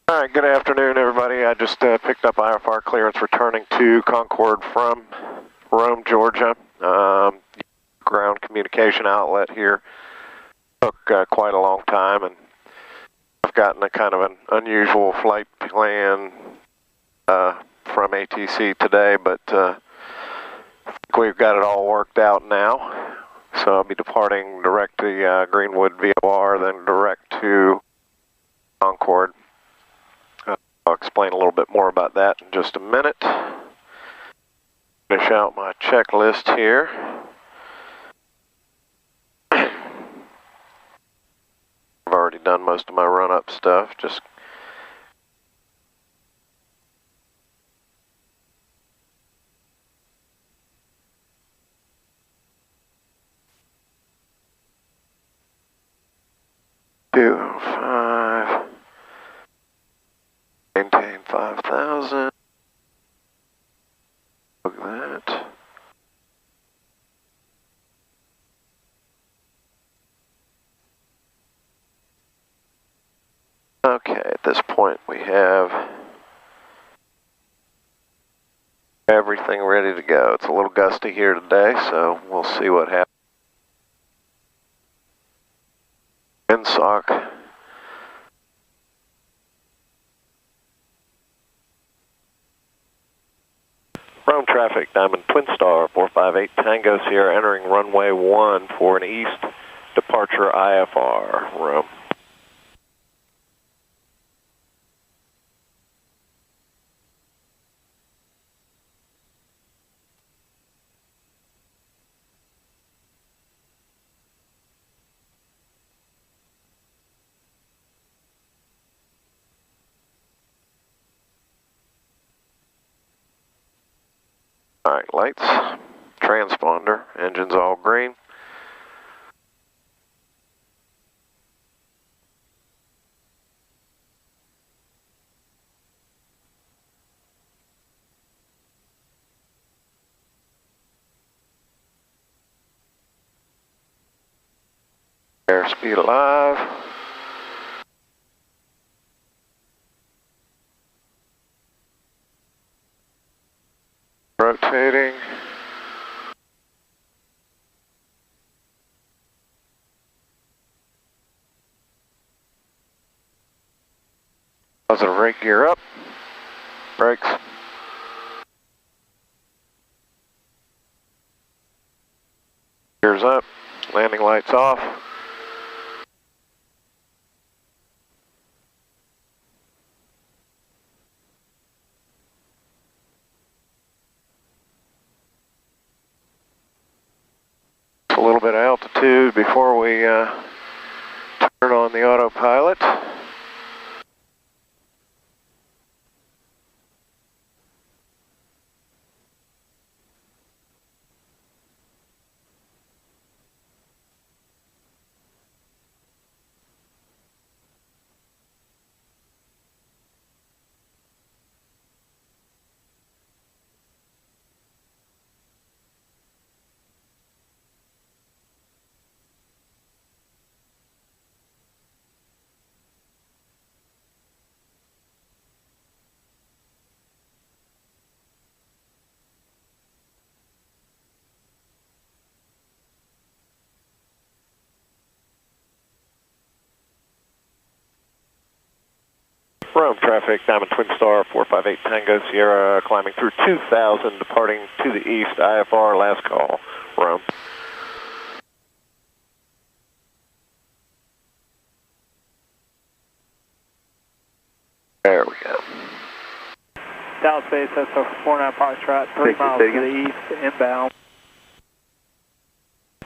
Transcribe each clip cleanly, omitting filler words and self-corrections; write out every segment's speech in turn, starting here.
All right, good afternoon, everybody. I just picked up IFR clearance returning to Concord from Rome, Georgia. Ground communication outlet here. Took quite a long time, and I've gotten a kind of an unusual flight plan from ATC today, but I think we've got it all worked out now. So I'll be departing direct to Greenwood VOR, then direct to Concord. I'll explain a little bit more about that in just a minute. Finish out my checklist here. I've already done most of my run-up stuff. Just maintain 5,000. Look at that. Okay, at this point we have everything ready to go. It's a little gusty here today, so we'll see what happens. Windsock. Rome traffic, Diamond Twin Star 458 Tango Sierra entering runway 1 for an east departure IFR, Rome. Alright, lights, transponder, engines all green. Airspeed alive. Rotating. Positive rate gear up. Brakes. Gears up. Landing lights off. A little bit of altitude before we turn on the autopilot. Rome traffic, Diamond Twin Star 458 Tango Sierra, climbing through 2,000, departing to the east, IFR, last call, Rome. There we go. Dallas Base, that's over 49 Foxtrot, 3 miles to the east, inbound.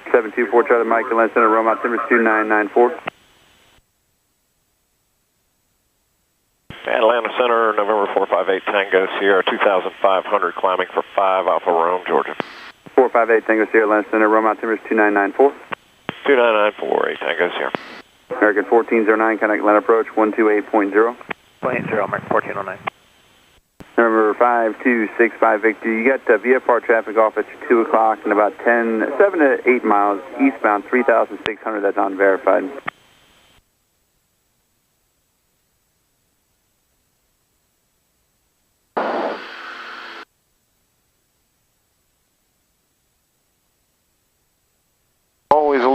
724 Charlie Mike, Atlanta Center, Rome, altimeter 2994. Atlanta Center, November 458 Tango Sierra, 2,500, climbing for 5 Alpha Rome, Georgia. 458 Tango Sierra, Atlanta Center, Rome, altimeter 2994. 2994, Tango Sierra. American 1409, contact Atlanta approach, 128.0. Plane 0, American 1409. Number 5265 Victor, you got VFR traffic off at 2 o'clock and about 7 to 8 miles eastbound, 3,600, that's unverified.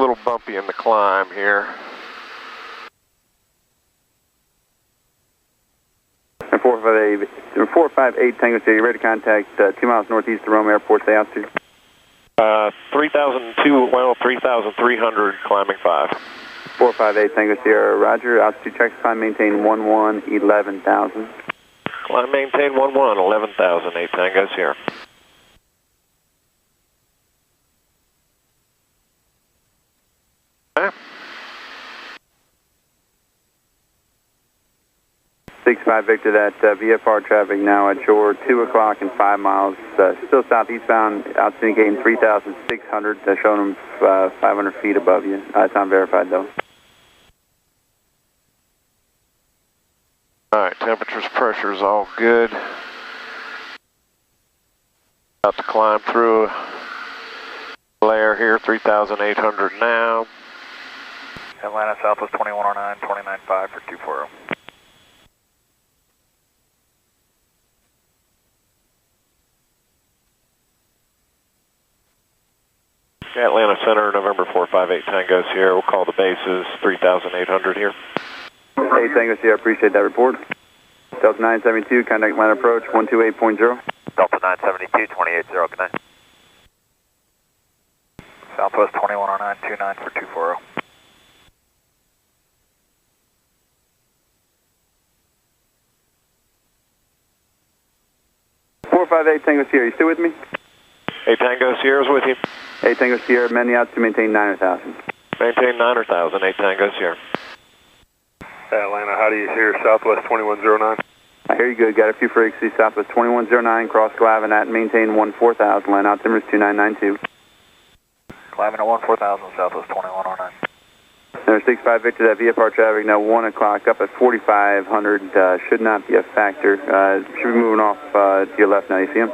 little bumpy in the climb here. And 458 Tango City, ready to contact 2 miles northeast of Rome Airport, say altitude. 3,300 climbing 5. 458 Tango Sierra, roger. Altitude check, climb maintain 11,000. Climb maintain 11,000, 8 Tango Sierra. Okay. 65 Victor, that VFR traffic now at shore, 2 o'clock and 5 miles. Still southeastbound, altitude gain 3,600, showing them 500 feet above you. It's unverified though. Alright, temperatures, pressures, all good. About to climb through a layer here, 3,800 now. Atlanta Southwest 2109, 29.5 for 240. Atlanta Center, November 458 Tango Sierra. We'll call the bases 3,800 here. Hey, Tango Sierra, appreciate that report. Delta 972, contact line approach 128.0. Delta 972, 28.0, good night. Southwest 2109, 29 for 240. .458 Tango Sierra, you still with me? Hey, Tango Sierra's with you. Hey, Tango Sierra, amend the altitude to maintain 9,000. Maintain 9,000, 8 Tango Sierra. Atlanta, how do you hear Southwest 2109? I hear you good. Got a few frequencies. Southwest 2109, cross Glavin at maintain 14,000. Line altimeter is 2992. Climbing at 14,000, Southwest 2109. Center 65 Victor, that VFR traffic now 1 o'clock up at 4,500. Should not be a factor. Should be moving off to your left now. You see him?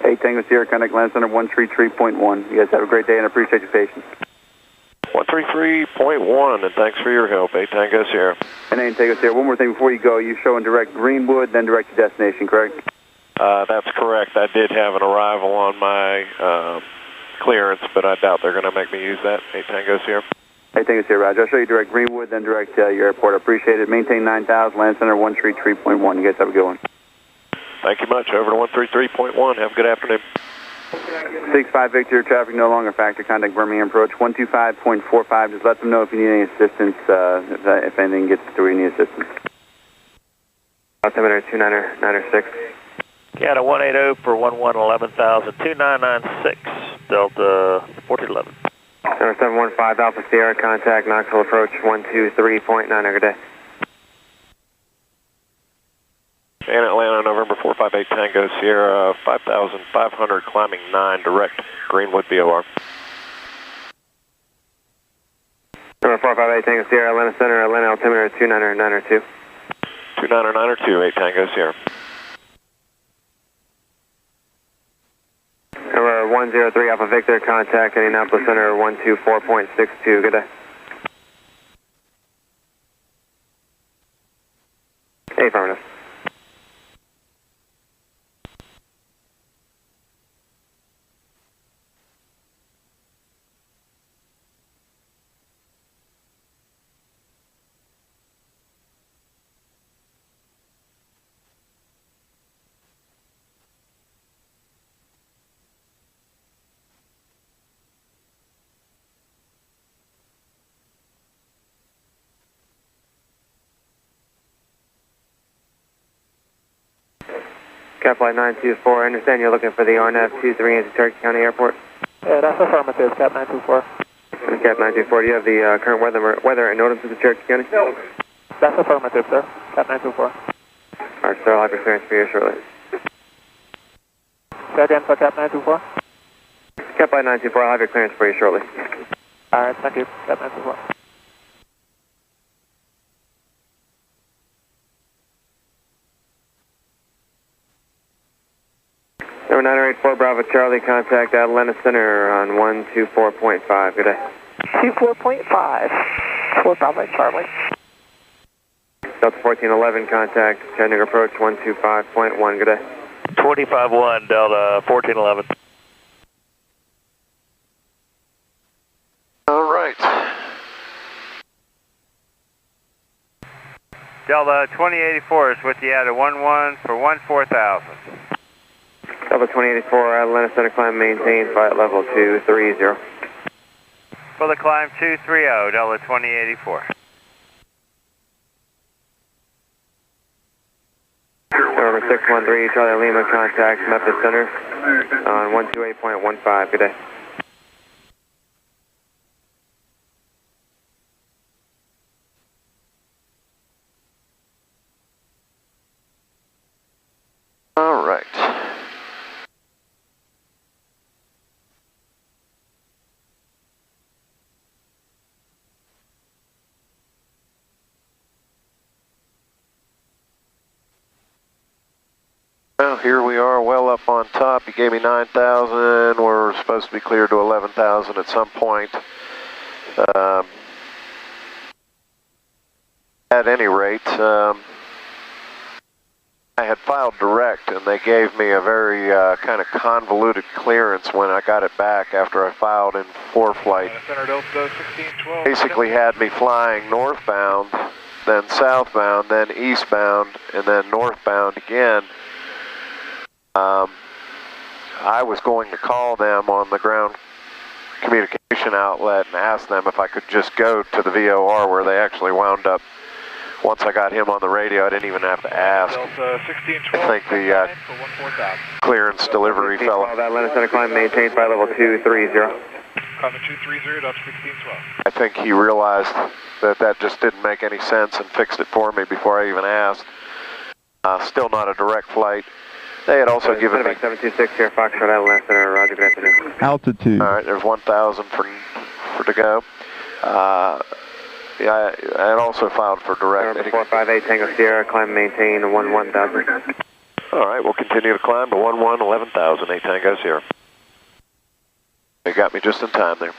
Hey, Tango Sierra, contact land center 133.1. You guys have a great day and appreciate your patience. 133.1, and thanks for your help, 8 Tango Sierra. And then Tango Sierra, one more thing before you go. You're showing direct Greenwood, then direct to destination, correct? That's correct. I did have an arrival on my clearance, but I doubt they're going to make me use that, 8 Tango Sierra. Hey, Tango Sierra, roger. I'll show you direct Greenwood, then direct to your airport. I appreciate it. Maintain 9,000, land center 133.1. You guys have a good one. Thank you much. Over to 133.1. Have a good afternoon. 65 Victor, traffic no longer factor. Contact Birmingham approach 125.45. Just let them know if you need any assistance, if anything gets through, you need assistance. Altimeter 2996. Canada 180 for 11,000, 2996, Delta 1411. Number 715 Alpha Sierra, contact Knoxville approach 123.9, good day. And Atlanta, November 458 Tango Sierra, 5,500 climbing 9, direct Greenwood BOR. Number 458 Tango Sierra, Atlanta Center, Atlanta altimeter 2992. 2992, 8 Tango Sierra. Number 103 Alpha Victor, contact Indianapolis Center 124.62, good day. Affirmative. Cap Flight 924, I understand you're looking for the RNAV 23 into Cherokee County Airport. Yeah, that's affirmative, Cap 924. Cap 924, do you have the current weather and notice of the Cherokee County? No. That's affirmative, sir. Cap 924. Alright, sir, I'll have your clearance for you shortly. Say again for Cap 924. Cap Flight 924, I'll have your clearance for you shortly. Alright, thank you. Cap 924. Number 984 Bravo Charlie, contact Atlanta Center on 124.5. Good day. 24.5. 4 Bravo Charlie. Delta 1411, contact, Chattanooga approach 125.1, good day. 25-1, Delta 1411. All right. Delta 2084 is with you at a 11 for 14,000. Delta 2084, Atlanta Center, climb maintain, flight level 230. For the climb 230, Delta 2084. November 613, Charlie Lima, contact Memphis Center on 128.15, good day. All right. Well, here we are, well up on top. You gave me 9,000. We're supposed to be cleared to 11,000 at some point. At any rate, I had filed direct, and they gave me a very kind of convoluted clearance when I got it back after I filed in Flight. Basically had me flying northbound, then southbound, then eastbound, and then northbound again. I was going to call them on the ground communication outlet and ask them if I could just go to the VOR where they actually wound up. Once I got him on the radio, I didn't even have to ask. I think the clearance delivery fellow. Atlanta Center, climb maintain, flight level 230. Climb 230, Delta 1612. I think he realized that that just didn't make any sense and fixed it for me before I even asked. Still not a direct flight. They had also given me 726 here, Foxtrot, Atlanta Center, roger, good afternoon. Altitude. All right, there's 1,000 for to go. Yeah, I had also filed for direct. November 458, Tango Sierra, climb maintain 11,000. All right, we'll continue to climb to 11,000, 8 Tango Sierra. They got me just in time there.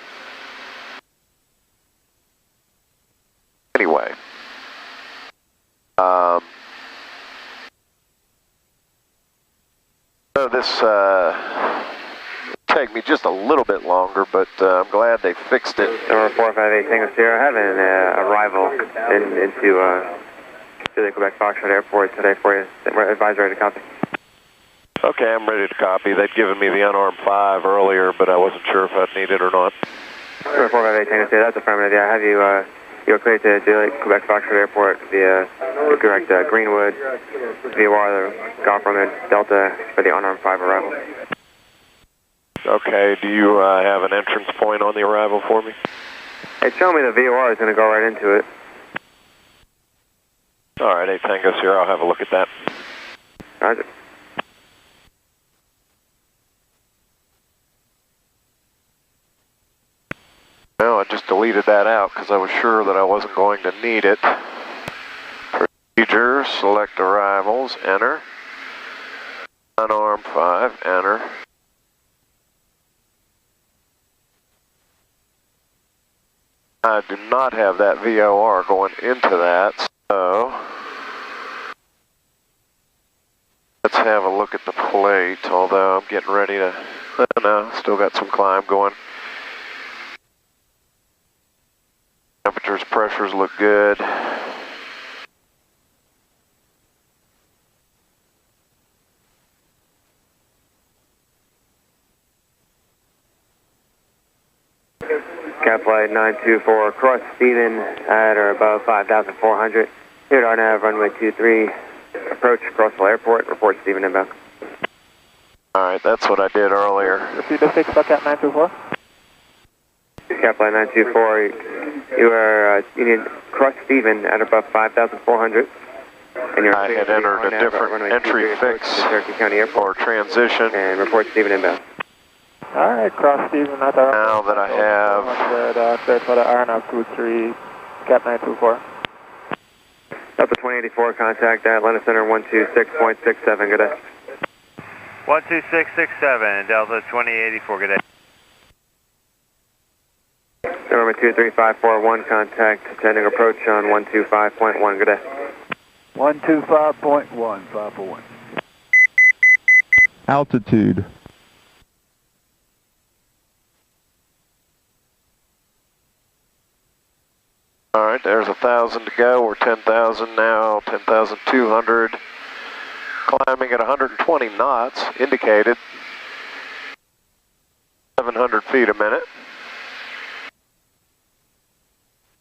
Anyway. So this take me just a little bit longer, but I'm glad they fixed it. November 458, Tango Sierra, having an arrival into Philly, Quebec Foxtrot Airport today for you. Advisor ready to copy. Okay, I'm ready to copy. They'd given me the unarmed 5 earlier, but I wasn't sure if I'd need it or not. November 458, Tango Sierra, that's affirmative. Yeah, I have you. You're cleared to Quebec Foxtrot Airport via direct Greenwood, VOR, the Golf Romeo Delta for the unarmed 5 arrival. Okay, do you have an entrance point on the arrival for me? It's showing me the VOR is going to go right into it. All right, 8 Tango Sierra, I'll have a look at that. Roger. No, I just deleted that out because I was sure that I wasn't going to need it. Procedure, select arrivals, enter. Unarmed 5, enter. I do not have that VOR going into that, so let's have a look at the plate, although I'm getting ready to, no, still got some climb going. Temperatures, pressures look good. Cap flight 924, cross Stephen at or above 5,400. Here at RNAV, runway 23, approach Crossville Airport, report Stephen inbound. Alright, that's what I did earlier. Repeat the 6, Cap 924. Cap flight 924, you need cross Stephen at above 5,400. And you're I had entered a different entry fix or transition. And report Stephen inbound. Alright, cross Stephen at our now that I have cleared for the RNAV 23, Cap 924. Delta 2084, contact Atlanta Center 126.67, good day. 12667, Delta 2084, good day. November 23541, contact Chattanooga approach on 125.1, good day. 125.1, 541. Altitude. All right, there's 1,000 to go. We're 10,000 now, 10,200. Climbing at 120 knots, indicated 700 feet a minute.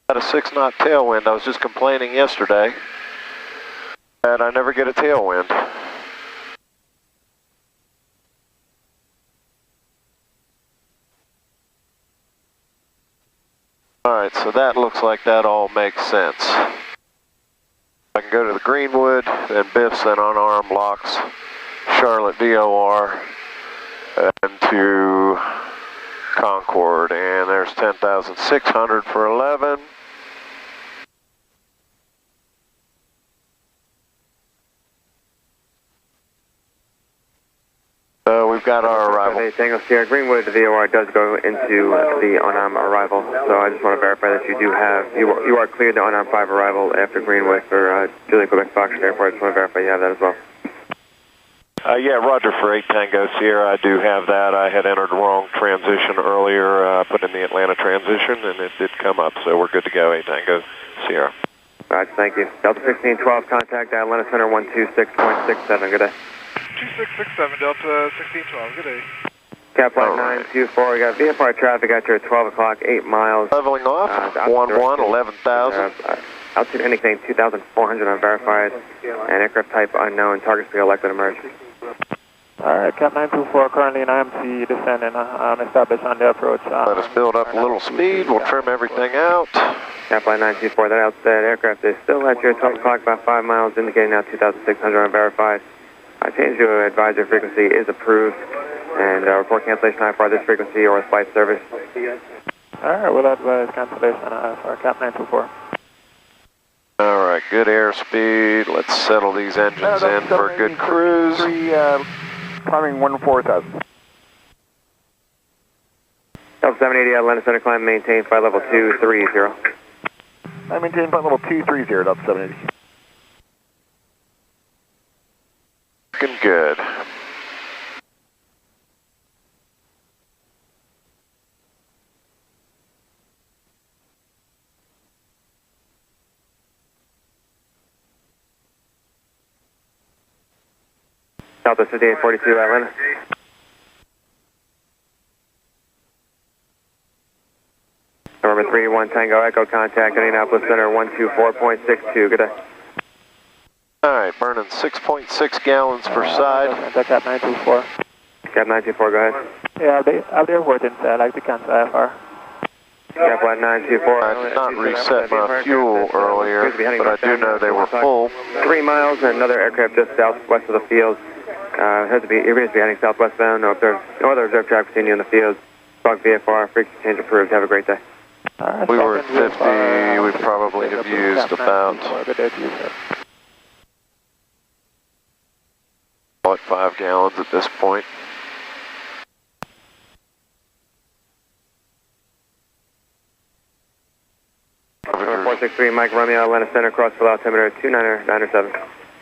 Got a 6-knot tailwind. I was just complaining yesterday that I never get a tailwind. All right, so that looks like that all makes sense. I can go to the Greenwood, then Biff's, then unarmed locks, Charlotte VOR, and to Concord, and there's 10,600 for 11. So we've got our arrival. Tango Sierra Greenwood, the VOR does go into the unarmed arrival, so I just want to verify that you do have, you are cleared the unarmed 5 arrival after Greenwood for Julian Quebec Foxtrot Airport. I just want to verify you have that as well. Yeah, Roger for 8 Tango Sierra, I do have that. I had entered the wrong transition earlier, put in the Atlanta transition, and it did come up, so we're good to go, 8 Tango Sierra. Roger, thank you. Delta 1612, contact Atlanta Center 126.67, good day. 2667, Delta 1612, good day. Cap Flight 924, we got VFR traffic out here at 12 o'clock, 8 miles. Leveling off, 11, 11,000. Altitude anything 2,400 unverified, and aircraft type unknown, target speed elected emerge. Alright, Cap 924, currently in IMC descending, established on the approach. Let us build up a little speed, we'll trim everything out. Cap Flight 924, that aircraft is still at your 12 o'clock, about 5 miles, indicating now 2,600 unverified. Change to advisory frequency is approved, and report cancellation IFR this frequency or flight service. Alright, we'll advise cancellation IFR, Cap 924. Alright, good airspeed. Let's settle these engines in for a good cruise. Climbing 14,000. Delta 780 Atlanta Center climb, maintain flight level 230. I maintain flight level 230, Delta 780. Looking good. Delta 5842 Atlanta. November 31 Tango Echo, contact Indianapolis Center 124.62, good day. Alright, burning 6.6 gallons per side. Cap 924. Cap 924, go ahead. Yeah, I'll be airport I'd like to cancel IFR. Cap 924. I did not reset my fuel earlier, but I do know they were full. 3 miles and another aircraft just southwest of the field. You're going to be heading southwestbound. No other observed traffic continue in the field. Bug VFR, frequency change approved. Have a great day. We were at 50, we probably have used about 5 gallons at this point. 463 Mike Romeo, Atlanta Center, crossfield altimeter 2997.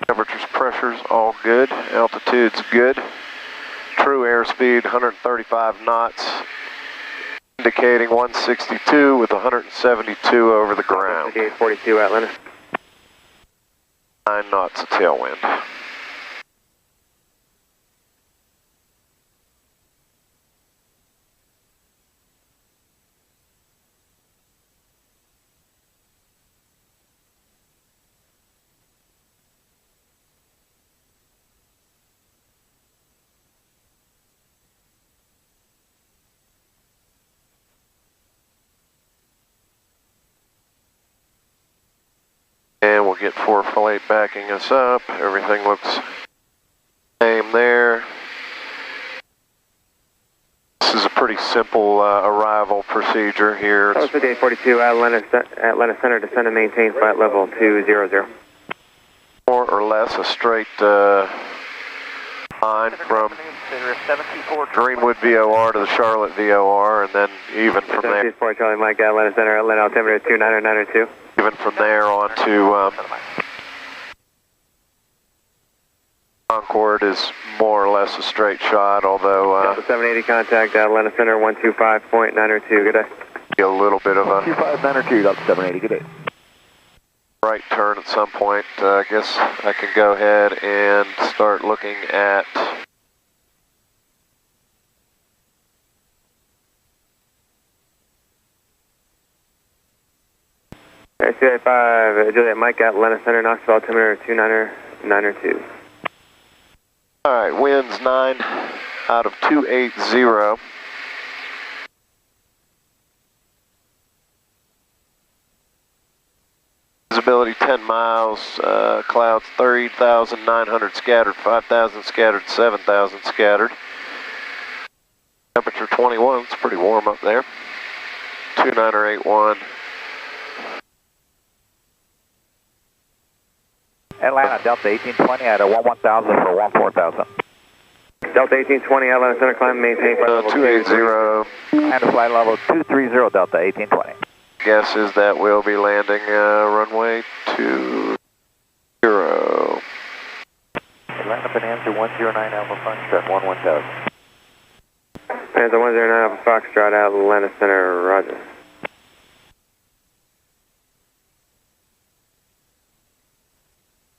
Temperatures, pressures, all good. Altitude's good. True airspeed, 135 knots. Indicating 162 with 172 over the ground. 5842 Atlanta. 9 knots of tailwind. And we'll get 4 backing us up. Everything looks same there. This is a pretty simple arrival procedure here. 5842 Atlanta Center, descend and maintain flight level 200. More or less a straight line from Greenwood VOR to the Charlotte VOR, and then even from there. Charlie Mike, Atlanta Center, Atlanta altimeter 2992. Even from there on to Concord is more or less a straight shot, although 780 contact, Atlanta Center 125.902, good day. a little bit of a 125.902, Delta 780, good day. right turn at some point. I guess I can go ahead and start looking at CA5, Juliet Mike, Atlanta Center, Knoxville, altimeter 29902. Alright, winds 9 out of 280. Visibility 10 miles, clouds 30,900 scattered, 5,000 scattered, 7,000 scattered. Temperature 21, it's pretty warm up there. 2981. Atlanta, Delta 1820 at 11,000 for 14,000. Delta 1820, Atlanta Center, climb, maintain flight level 280. And flight level 230, Delta 1820. Guess is that we'll be landing runway 20. Atlanta Bonanza 109 Alpha Foxtrot 11,000. Bonanza 109 Alpha Foxtrot, Atlanta Center, roger.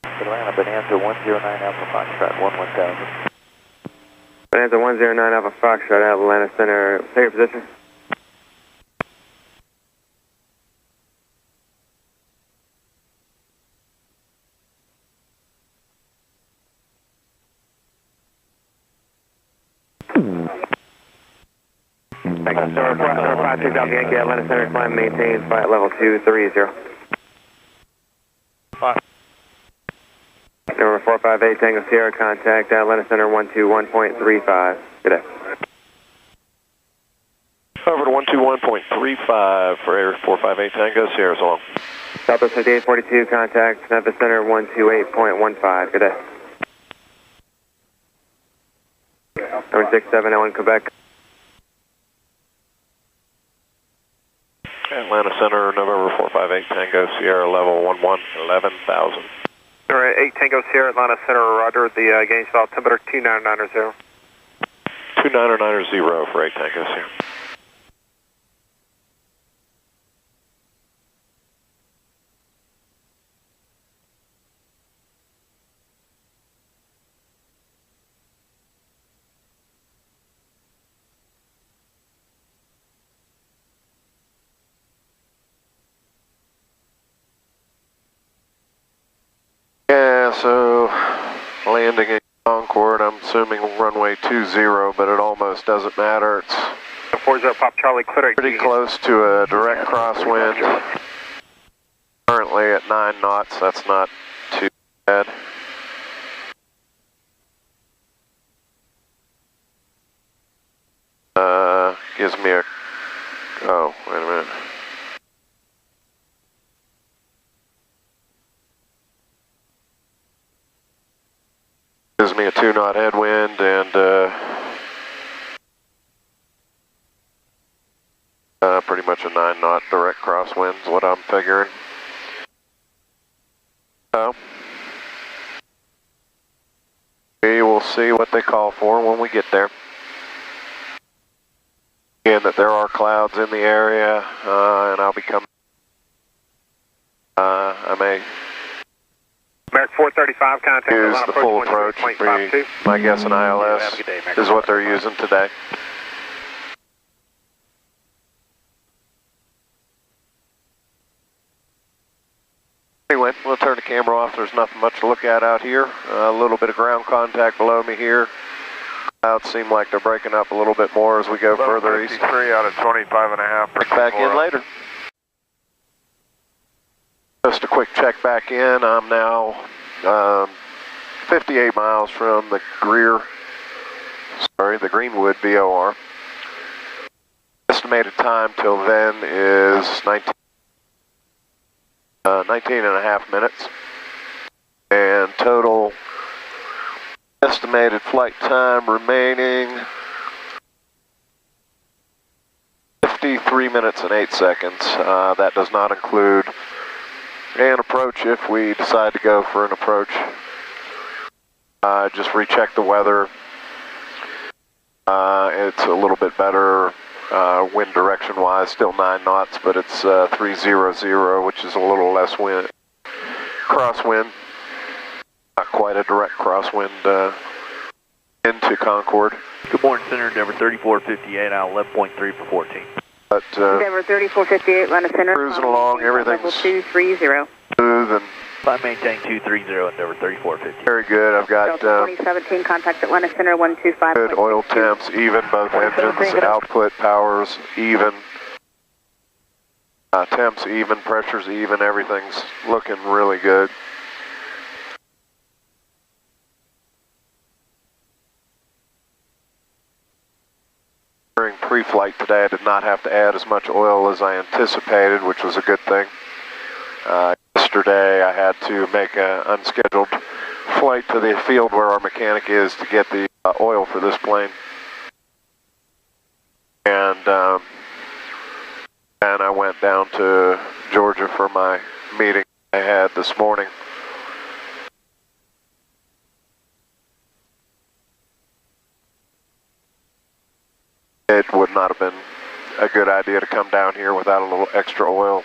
Atlanta Bonanza 109 Alpha Foxtrot 11,000. Bonanza 109 Alpha Foxtrot, Atlanta Center, take your position. Thanks, sir. 56 Alpha Yankee, Atlanta Center, climb, maintain flight level 230. Number 458 Tango Sierra, contact Atlanta Center 121.35. Good day. Over to 121.35 for Air 458 Tango Sierra, so long. Southwest 5842, contact Memphis Center 128.15. Good day. Number 6701 Quebec. Atlanta Center, November 458 Tango Sierra, level 11,000. Alright, 8 Tango Sierra, Atlanta Center, roger. The Gainesville altimeter 2990. 2990 for 8 Tango Sierra. Yeah, so landing in Concord, I'm assuming runway 20, but it almost doesn't matter. It's 40 Pop Charlie, clear. pretty close to a direct crosswind. Currently at 9 knots, that's not too bad. Gives me a, oh, wait a minute. Gives me a 2-knot headwind and pretty much a 9-knot direct crosswind is what I'm figuring. So we will see what they call for when we get there. Again, that there are clouds in the area, and I'll be coming. I may American 435, contact use the full approach. My guess in ILS is what they're using today. Anyway, we'll turn the camera off. There's nothing much to look at out here. A little bit of ground contact below me here. Clouds seem like they're breaking up a little bit more as we go further east. 3 out of 25.5. Back in later. Just a quick check back in. I'm now 58 miles from the the Greenwood VOR. Estimated time till then is 19 and a half minutes. And total estimated flight time remaining 53 minutes and 8 seconds. That does not include an approach if we decide to go for an approach. Just rechecked the weather. It's a little bit better wind direction-wise, still 9 knots, but it's 300, which is a little less wind. Crosswind, not quite a direct crosswind into Concord. Good morning, Center, Endeavor 3458 out 11.3 for 14. But Endeavor 3458, Atlanta Center. Cruising along, everything's level 230. smooth and Climb maintain 230, Endeavor 3458. very good. I've got 2017, contact Atlanta Center 125. good oil temps, even, both engines, output, powers, even. Temps even, pressures even, everything's looking really good. During pre-flight today, I did not have to add as much oil as I anticipated, which was a good thing. Yesterday, I had to make an unscheduled flight to the field where our mechanic is to get the oil for this plane. And I went down to Georgia for my meeting I had this morning. It would not have been a good idea to come down here without a little extra oil.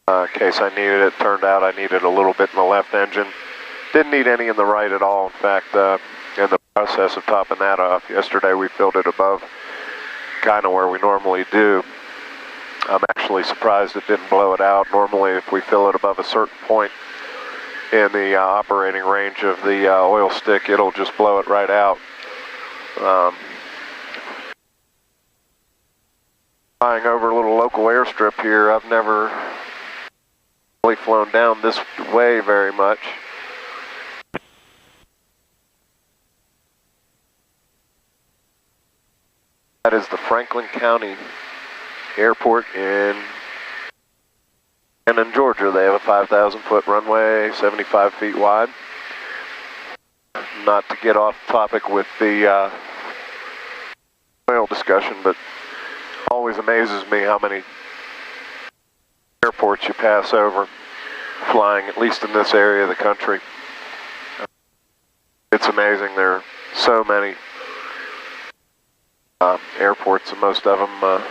In case I needed it. Turned out I needed a little bit in the left engine. Didn't need any in the right at all. In fact, in the process of topping that off, yesterday we filled it above kind of where we normally do. I'm actually surprised it didn't blow it out. Normally, if we fill it above a certain point in the operating range of the oil stick, it'll just blow it right out. Flying over a little local airstrip here, I've never really flown down this way very much. That is the Franklin County Airport in Georgia. They have a 5,000-foot runway, 75 feet wide. Not to get off topic with the oil discussion, but always amazes me how many airports you pass over flying, at least in this area of the country. It's amazing. There are so many airports, and most of them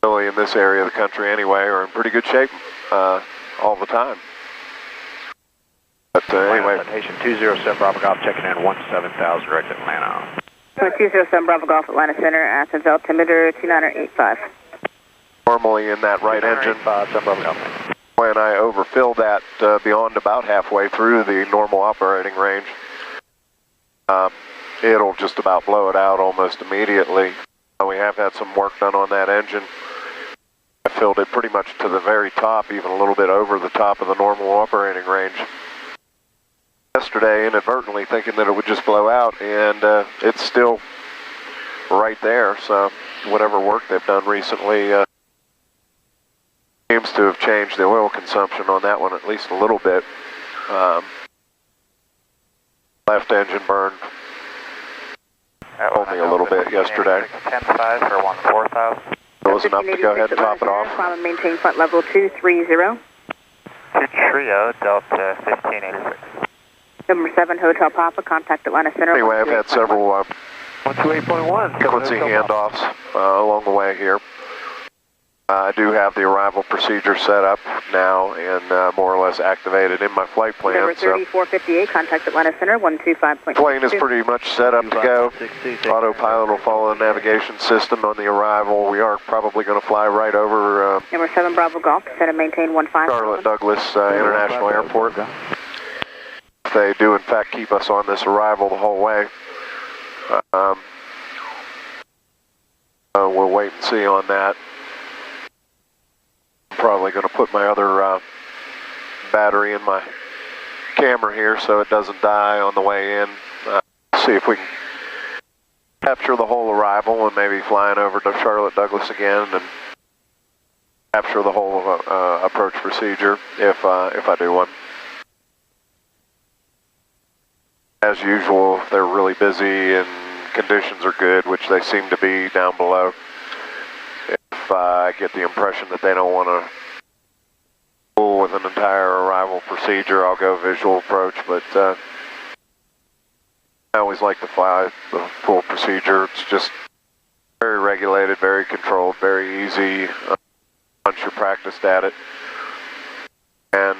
really in this area of the country anyway are in pretty good shape all the time. But anyway. Citation 207 Bravo Golf checking in 17,000 direct Atlanta. 207 Bravo Golf Atlanta Center, Athens altimeter 2985. Normally in that right engine, when I overfill that beyond about halfway through the normal operating range, it'll just about blow it out almost immediately. We have had some work done on that engine. I filled it pretty much to the very top, even a little bit over the top of the normal operating range. Yesterday, inadvertently thinking that it would just blow out, and it's still right there. So whatever work they've done recently seems to have changed the oil consumption on that one at least a little bit. Left engine burned only a little bit yesterday. 10.5 for 14,000. It was enough to go ahead and top it off. Climb and maintain flight level 230. To Trio, Delta 1586. Number 7, Hotel Papa, contact Atlanta Center. Anyway, I've had several 128.1. frequency handoffs along the way here. I do have the arrival procedure set up now and more or less activated in my flight plan. Number 3458, contact Atlanta Center 125.2. Plane is pretty much set up to go. Autopilot will follow the navigation system on the arrival. We are probably going to fly right over Number 7 Bravo Golf, set and maintain 15. Charlotte Douglas International Airport. If they do in fact keep us on this arrival the whole way, we'll wait and see on that. I'm probably going to put my other battery in my camera here so it doesn't die on the way in. See if we can capture the whole arrival and maybe flying over to Charlotte Douglas again and capture the whole approach procedure if I do one. As usual, if they're really busy and conditions are good, which they seem to be down below, if I get the impression that they don't want to fool with an entire arrival procedure, I'll go visual approach, but I always like to fly the full procedure. It's just very regulated, very controlled, very easy once you're practiced at it. And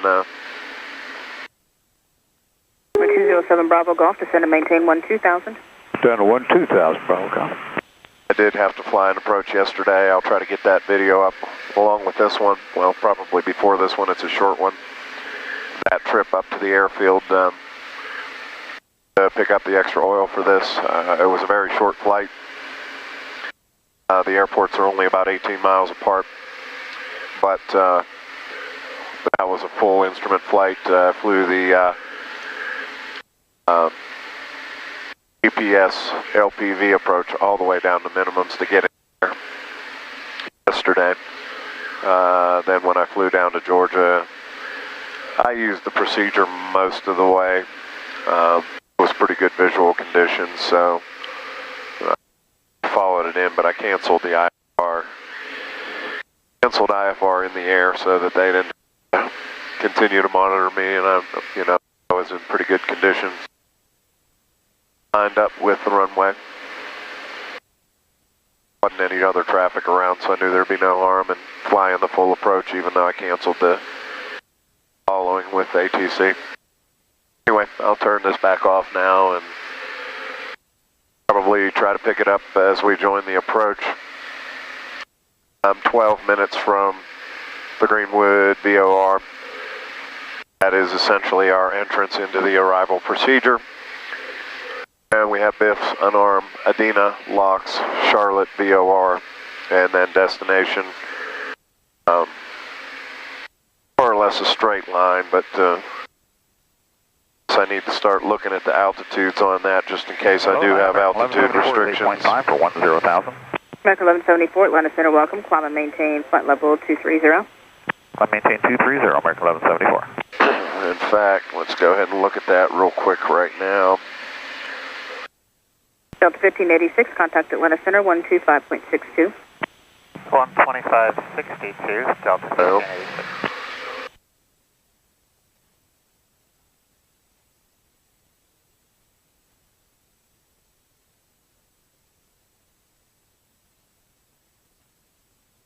207 Bravo Golf, descend and maintain 12,000. Down to 12,000, Bravo Golf. I did have to fly an approach yesterday. I'll try to get that video up along with this one. Well, probably before this one. It's a short one. That trip up to the airfield to pick up the extra oil for this. It was a very short flight. The airports are only about 18 miles apart, but that was a full instrument flight. Flew the UPS LPV approach all the way down to minimums to get in there yesterday. Then when I flew down to Georgia, I used the procedure most of the way. It was pretty good visual conditions, so I followed it in, but I canceled the IFR. Canceled IFR in the air so that they didn't continue to monitor me, and I was in pretty good conditions. Lined up with the runway. Wasn't any other traffic around, so I knew there'd be no harm in flying the full approach, even though I canceled the following with ATC. Anyway, I'll turn this back off now and probably try to pick it up as we join the approach. I'm 12 minutes from the Greenwood VOR. That is essentially our entrance into the arrival procedure. And we have Biff's unarmed Adena, LOX, Charlotte, VOR, and then destination. More or less a straight line, but I need to start looking at the altitudes on that just in case I do have altitude restrictions. Time for 10,000. American 1174, Atlanta Center, welcome. Climb and maintain flight level 230. Climb maintain 230, American 1174. In fact, let's go ahead and look at that real quick right now. Delta 1586, contact Atlanta Center 125.62. 125.62, Delta 1586.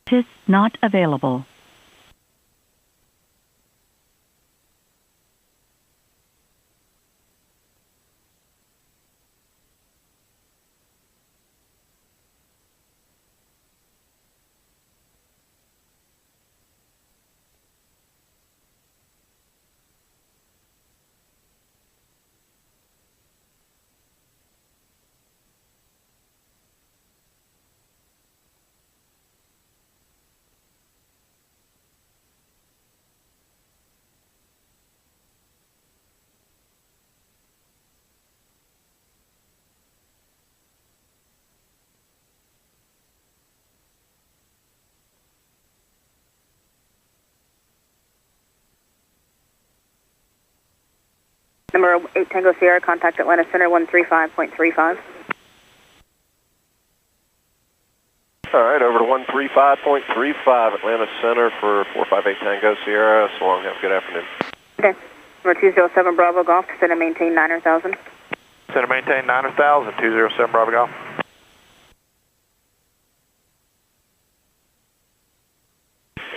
Participant not available. Number 8 Tango Sierra, contact Atlanta Center 135.35. All right, over to 135.35 Atlanta Center for 458 Tango Sierra. So long, have a good afternoon. Okay. Number 207 Bravo Golf, descend and maintain 9,000. Descend and maintain 9,000, 207 Bravo Golf.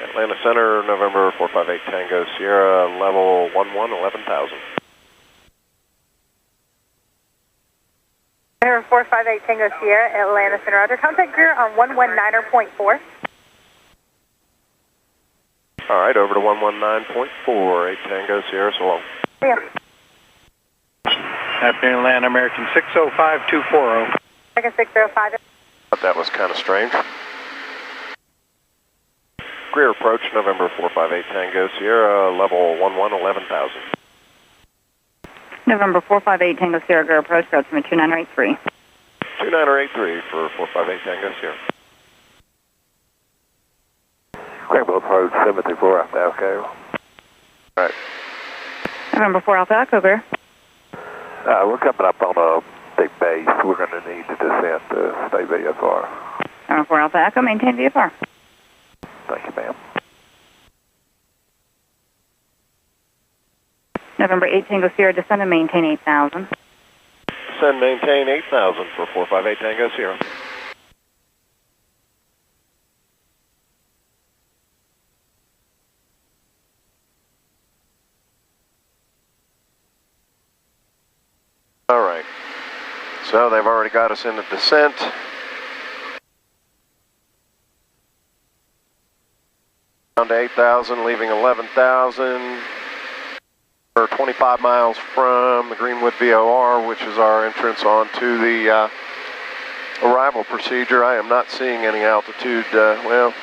Atlanta Center, November 458 Tango Sierra, level 11,000. Number 458 Tango Sierra, Atlanta Center, Roger. Contact gear on 119.4. All right, over to 119.4, 8 Tango Sierra, so long. Yeah. Afternoon, Atlanta, American 605240. American 605. Thought that was kind of strange. Greer approach, November 458 Tango Sierra, level 11,000. November 458 Tango Sierra, Greer approach, approximate 2983. 2983 for 458 Tango Sierra. Greenville approach 734 Alpha Echo. All right. November 4 Alpha Echo, Greer. We're coming up on a big base. We're going to need to descend to stay VFR. November 4 Alpha Echo, maintain VFR. Thank you, ma'am. November 8 Tango Sierra, descend and maintain 8,000. descend, maintain 8,000 for 458 Tango Sierra. All right, so they've already got us in the descent. Down to 8,000, leaving 11,000. We're 25 miles from the Greenwood VOR, which is our entrance onto the arrival procedure. I am not seeing any altitude, well,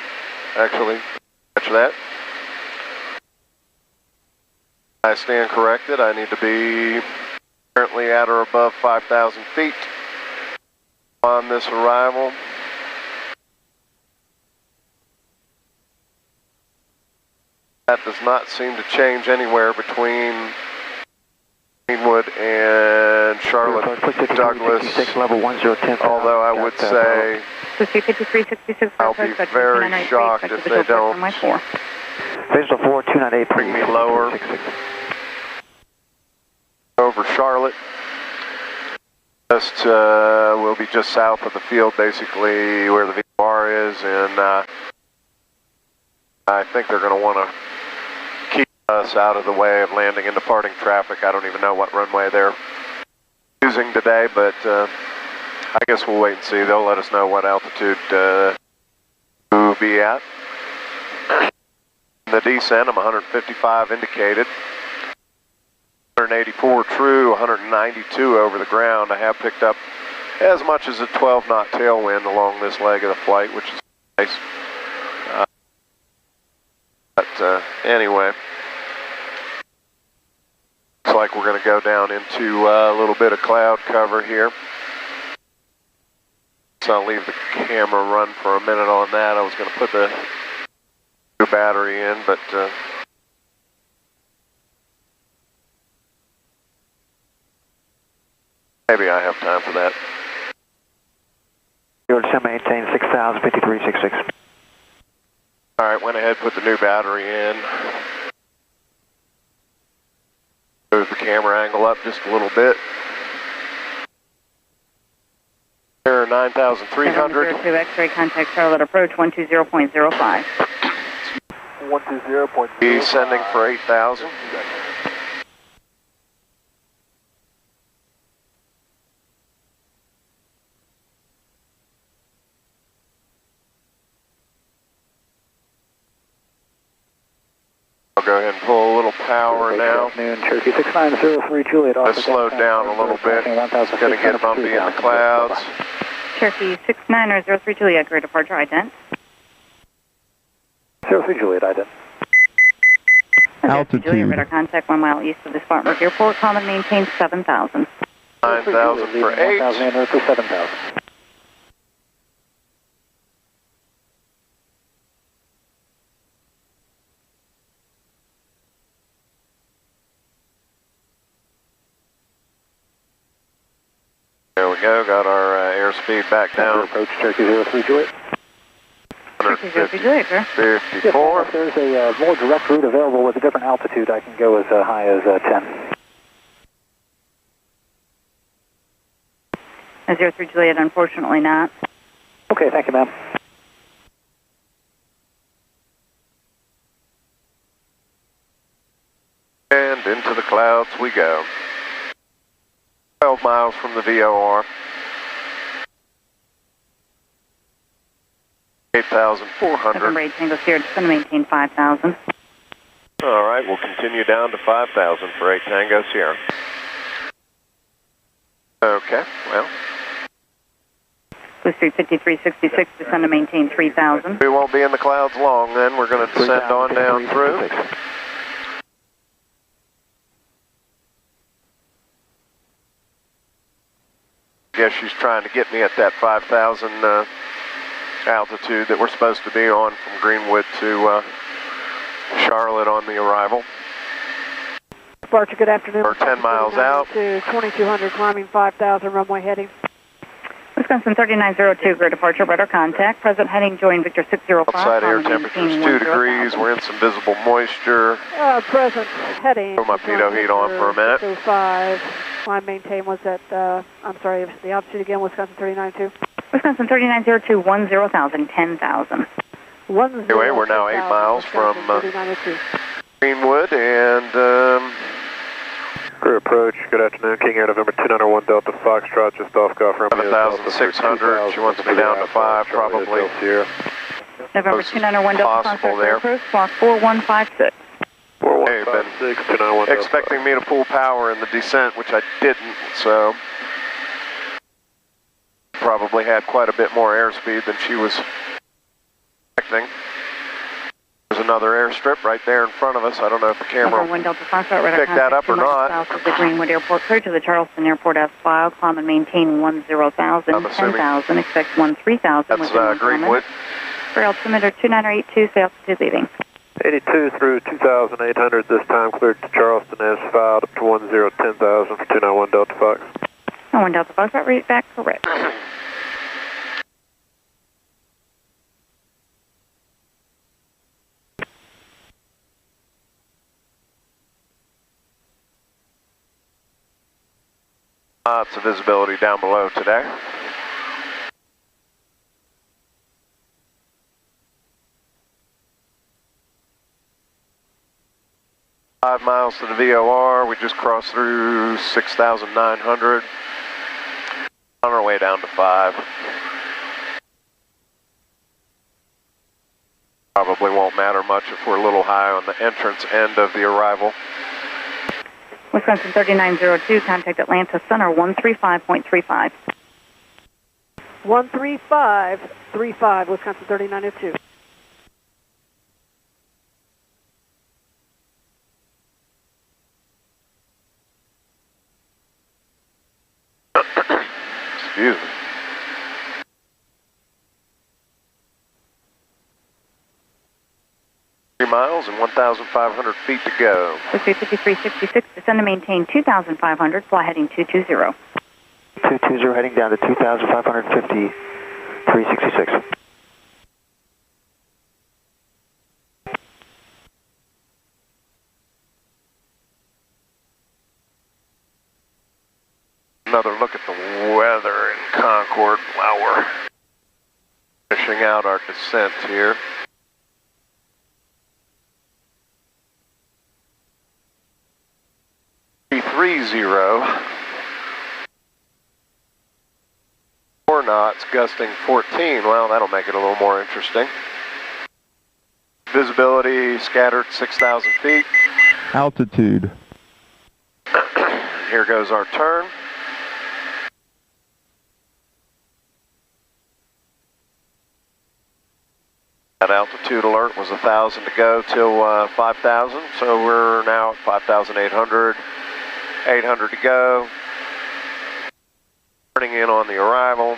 actually, catch that. I stand corrected. I need to be currently at or above 5,000 feet on this arrival. That does not seem to change anywhere between Greenwood and Charlotte Douglas, although I would say I'll be very shocked if they don't bring me lower over Charlotte. Just we'll be just south of the field, basically where the VOR is, and I think they're going to want to keep us out of the way of landing and departing traffic. I don't even know what runway they're using today, but I guess we'll wait and see. They'll let us know what altitude we'll be at. The descent, I'm 155 indicated. 184 true, 192 over the ground. I have picked up as much as a 12-knot tailwind along this leg of the flight, which is nice. But anyway, looks like we're going to go down into a little bit of cloud cover here. So I'll leave the camera run for a minute on that. I was going to put the new battery in, but maybe I have time for that. You'll maintain 6,000, 5366. All right, went ahead, put the new battery in. Move the camera angle up just a little bit. Here, 9,300. X-ray contact Charlotte approach 120.05. 120.05. Descending for 8,000. I'll go ahead and pull a little power now. Cherokee 6903 Juliet. Let's slow down a little bit. It's going to get bumpy in the clouds. Cherokee 6903 Juliet, great departure, ident. 03 Juliet, ident. Altitude. Juliet, radar contact 1 mile east of the Spartanburg Airport, common maintain 7,000. 9,000 for 8. 9,000 for 7,000. There we go, got our airspeed back down. Approach Cherokee 03 Juliet. Cherokee 03 Juliet, sir. 54. If there's a more direct route available with a different altitude, I can go as high as 10. 03 Juliet, unfortunately not. Okay, thank you, ma'am. And into the clouds we go. 12 miles from the VOR. 8,400. November 8 Tango Sierra, it's going to maintain 5,000. All right, we'll continue down to 5,000 for 8 Tango Sierra. Okay, well. Blue Street 5366, descend to maintain 3,000. We won't be in the clouds long then. We're going to descend on down through. I guess she's trying to get me at that 5,000 altitude that we're supposed to be on from Greenwood to Charlotte on the arrival. Departure, good afternoon. We're 10 miles out. To 2200, climbing 5,000, runway heading. Wisconsin 3902, great departure, radar contact. Present heading, join Victor 605. Outside air temperature is 2 degrees. We're in some visible moisture. Present heading. Put my pitot heat on for a minute. 5. climb maintain was at, I'm sorry, the altitude again, Wisconsin 39.2? Wisconsin 3902, 10,000, 10,000. Anyway, we're now 8 miles from Greenwood, and crew approach, good afternoon, King Air November 2901 Delta Foxtrot, just off Golf Romeo. 7,600, she wants me down to 5 probably. November 2901 Delta Possible there. Foxtrot, squawk 4156. They've been expecting me to pull power in the descent, which I didn't, so probably had quite a bit more airspeed than she was expecting. There's another airstrip right there in front of us. I don't know if the camera picked that up or not. South of the Greenwood Airport, clear to the Charleston Airport S-file, climb and maintain 10,000, 10,000, expect 13,000. That's Greenwood. For altimeter 2982, say altitude leaving. 82 through 2,800 this time, cleared to Charleston as filed up to 10,000 for 291 Delta Fox. 1 Delta Fox, read back correct. Lots of visibility down below today. Five miles to the VOR. We just crossed through 6,900. On our way down to 5. Probably won't matter much if we're a little high on the entrance end of the arrival. Wisconsin 3902, contact Atlanta Center 135.35. 135.35, Wisconsin 3902. Excuse me. Miles and 1,500 feet to go. 5366, descend to maintain 2,500, fly heading 220. 220 heading down to 2,550, 366. Another look at the weather in Concord while we're finishing out our descent here. .30, 4 knots, gusting 14. Well, that'll make it a little more interesting. Visibility scattered 6,000 feet. Altitude. Here goes our turn. That altitude alert was 1,000 to go till 5,000, so we're now at 5,800. 800 to go. Turning in on the arrival.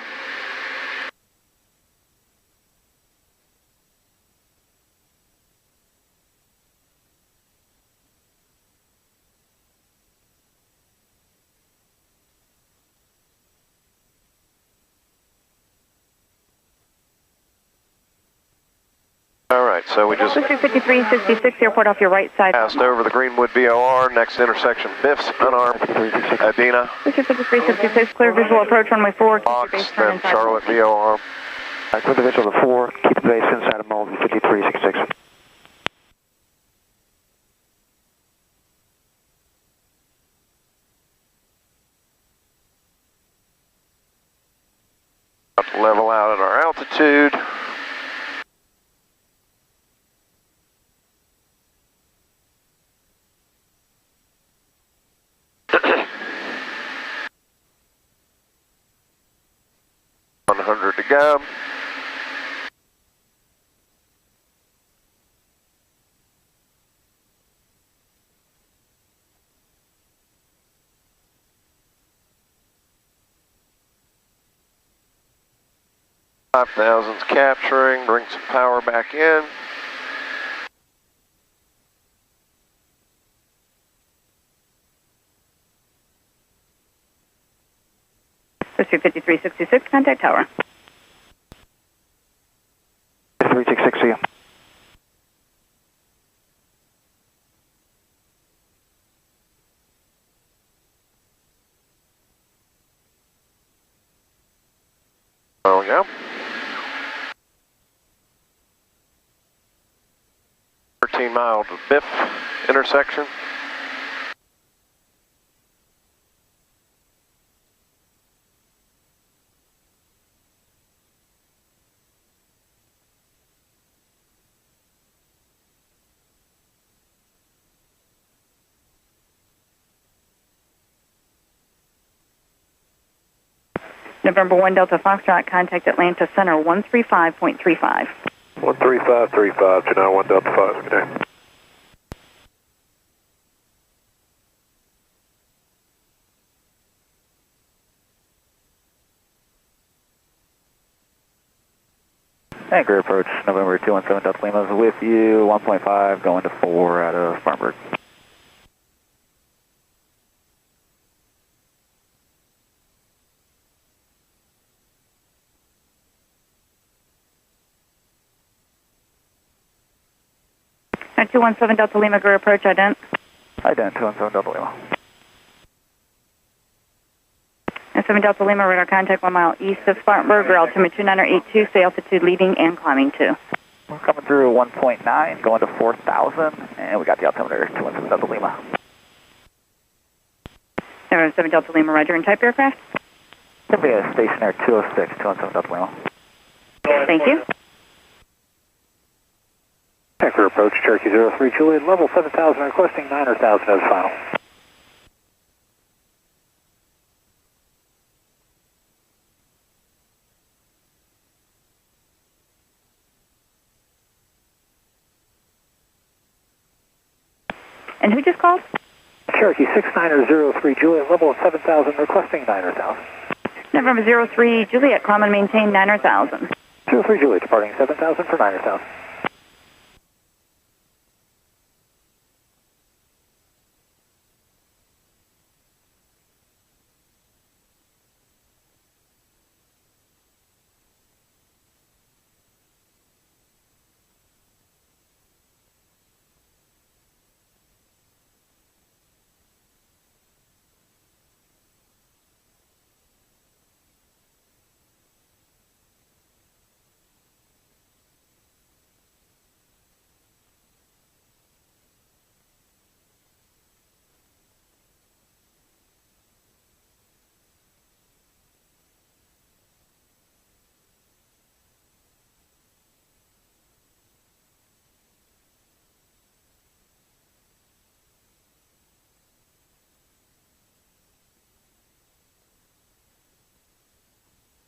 All right, so we just 5366, airport off your right side. Passed over the Greenwood VOR, next intersection, Biff's unarmed, Adina. 5366, clear visual approach runway 4, keep your Fox, base turn then Charlotte VOR. Clear the visual to 4, keep the base inside of Malden, 5366. About to level out at our altitude. to go. .5,000's capturing, bring some power back in. Pursuit 5366, contact tower. 366, see ya. Oh, yeah. 13 mile to Biff intersection. November 1 Delta Foxtrot, contact Atlanta Center 135.35. 13535, 291 Delta 5, good day. Anchor approach, November 217 Delta Lima is with you, 1.5 going to 4 out of Spartanburg. At 217 Delta Lima, Guru approach, ident. Ident, 217 Delta Lima. And 7 Delta Lima, radar contact 1 mile east of Spartanburg, altimeter 2982, say altitude leading and climbing 2. We're coming through 1.9, going to 4,000, and we got the altimeter 217 Delta Lima. 7 Delta Lima, roger, and type aircraft? It'll be a stationary 206, 217 Delta Lima. Thank you. Anchor approach, Cherokee 03 Juliet, level 7,000, requesting 9,000 as final. And who just called? Cherokee 6903 Juliet, level 7,000, requesting 9,000. November 03 Juliet, climb and maintain 9,000. 03 Juliet, departing 7,000 for 9,000.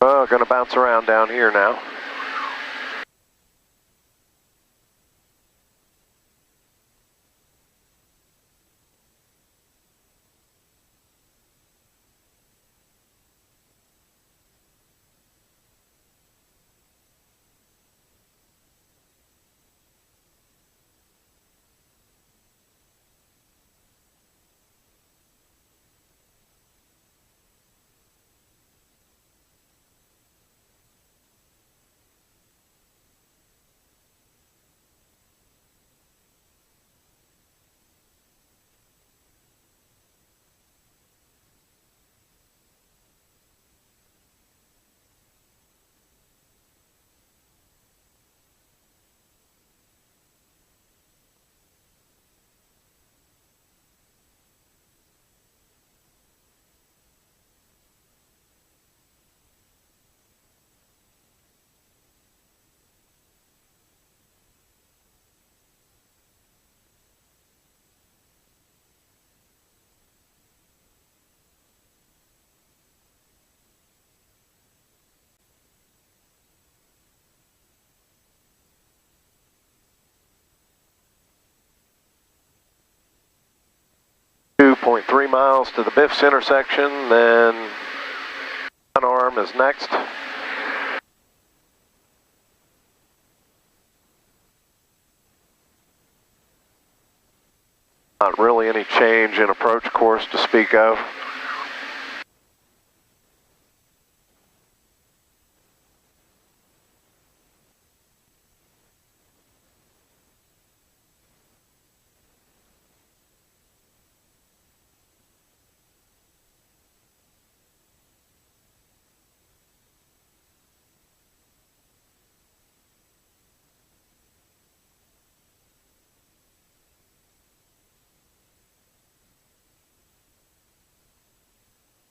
Oh, gonna bounce around down here now. .3 miles to the Biff's intersection, then one arm is next. Not really any change in approach course to speak of.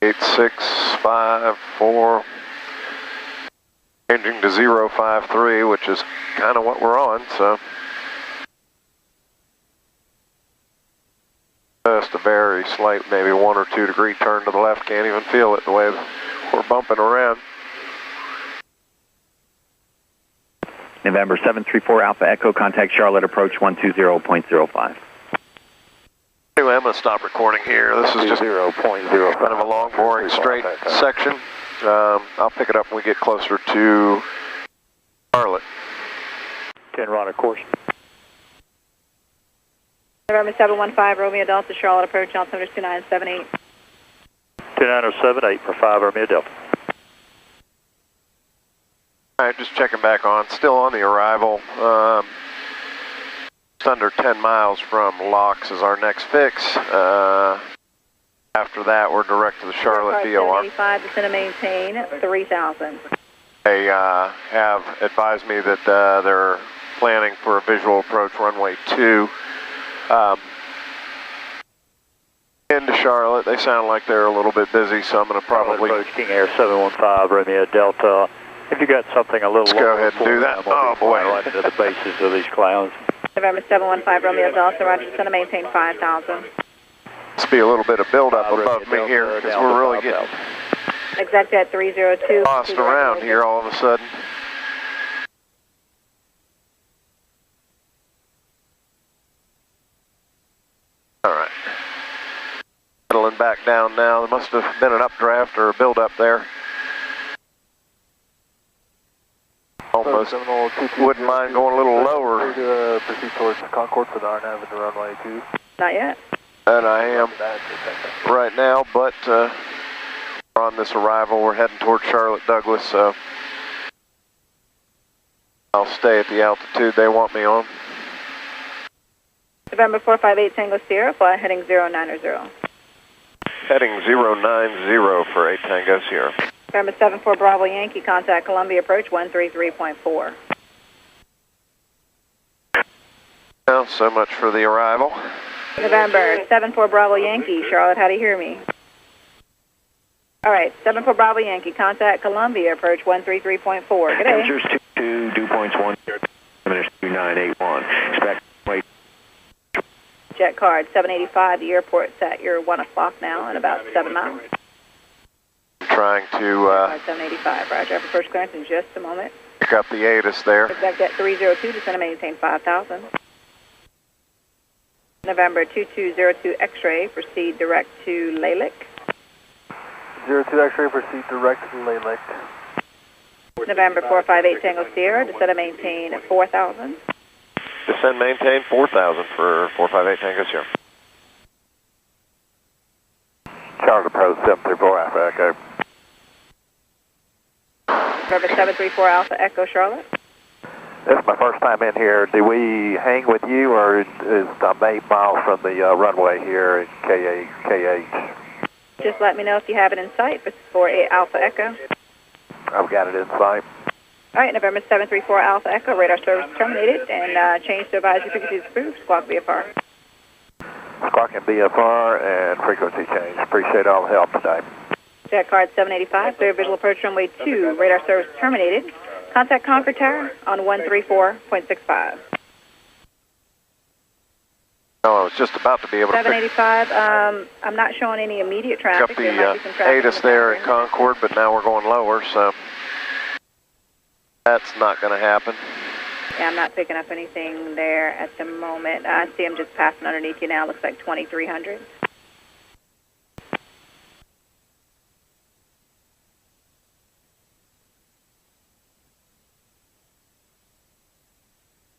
8654. Changing to 053, which is kind of what we're on, so. Just a very slight, maybe 1 or 2 degree turn to the left. Can't even feel it the way we're bumping around. November 734 Alpha Echo, contact Charlotte, approach 120.05. Anyway, I'm going to stop recording here. This is just 0.0. kind of a long, boring, straight section. I'll pick it up when we get closer to Charlotte. 10 Rod, course. November 715 Romeo Delta, Charlotte, approach altimeter 2978. 2978 for 5 Romeo Delta. All right, just checking back on. Still on the arrival. Just under 10 miles from Locks is our next fix. After that, we're direct to the Charlotte VOR. 785, descend and maintain 3000. They have advised me that they're planning for a visual approach runway 2 into Charlotte. They sound like they're a little bit busy, so I'm going to probably approach King Air 715 Romeo Delta. If you got something a little let's go ahead and do that. Oh boy, right into the bases of these clouds. November 715 Romeo Delta, roger, descend and maintain 5000. Must be a little bit of buildup above me here because we're really getting Exact at 302. lost around here all of a sudden. All right. Settling back down now. There must have been an updraft or a buildup there. Almost wouldn't mind going a little lower. Proceed towards Concord for the RNAV and the runway 2. Not yet. And I am right now, but on this arrival, we're heading toward Charlotte Douglas, so I'll stay at the altitude they want me on. November 458 Tango Sierra, fly heading 090. Heading 090 for 8 Tango Sierra. November 74 Bravo Yankee, contact Columbia, approach 133.4. Well, so much for the arrival. November 74 Bravo Yankee, Charlotte, how do you hear me? All right, 74 Bravo Yankee, contact Columbia, approach 133.4. Good day. Answers 22, dew points 1, minutes 2981. Expect wait. Jet card 785, the airport's at your 1 o'clock now in about 7 miles. Trying to 785, roger, have approach clearance in just a moment. pick up the ATIS there. Exact at 302, descend and maintain 5000. November 2202 X-ray, proceed direct to Lalique. 02 X-ray, proceed direct to Lalique. November 458 Tango Sierra, descend and maintain 4000. Descend, maintain 4,000 for 458 Tango Sierra. Charlotte approach 734 Alpha Echo. November 734 Alpha Echo, Charlotte. This is my first time in here. Do we hang with you, or is I'm 8 miles from the runway here at KH? Just let me know if you have it in sight for Alpha Echo. I've got it in sight. All right, November 734 Alpha Echo, radar service terminated, and change to advisory frequencies approved, squawk VFR. Squawking BFR and frequency change. Appreciate all the help today. Jet card 785, clear visual approach runway 2, radar service terminated. Contact Concord Tower on 134.65. Oh, I was just about to be able to 785, I'm not showing any immediate pick traffic. up the ATIS there in Concord, but now we're going lower, so that's not going to happen. Yeah, I'm not picking up anything there at the moment. I see them just passing underneath you now. Looks like 2300.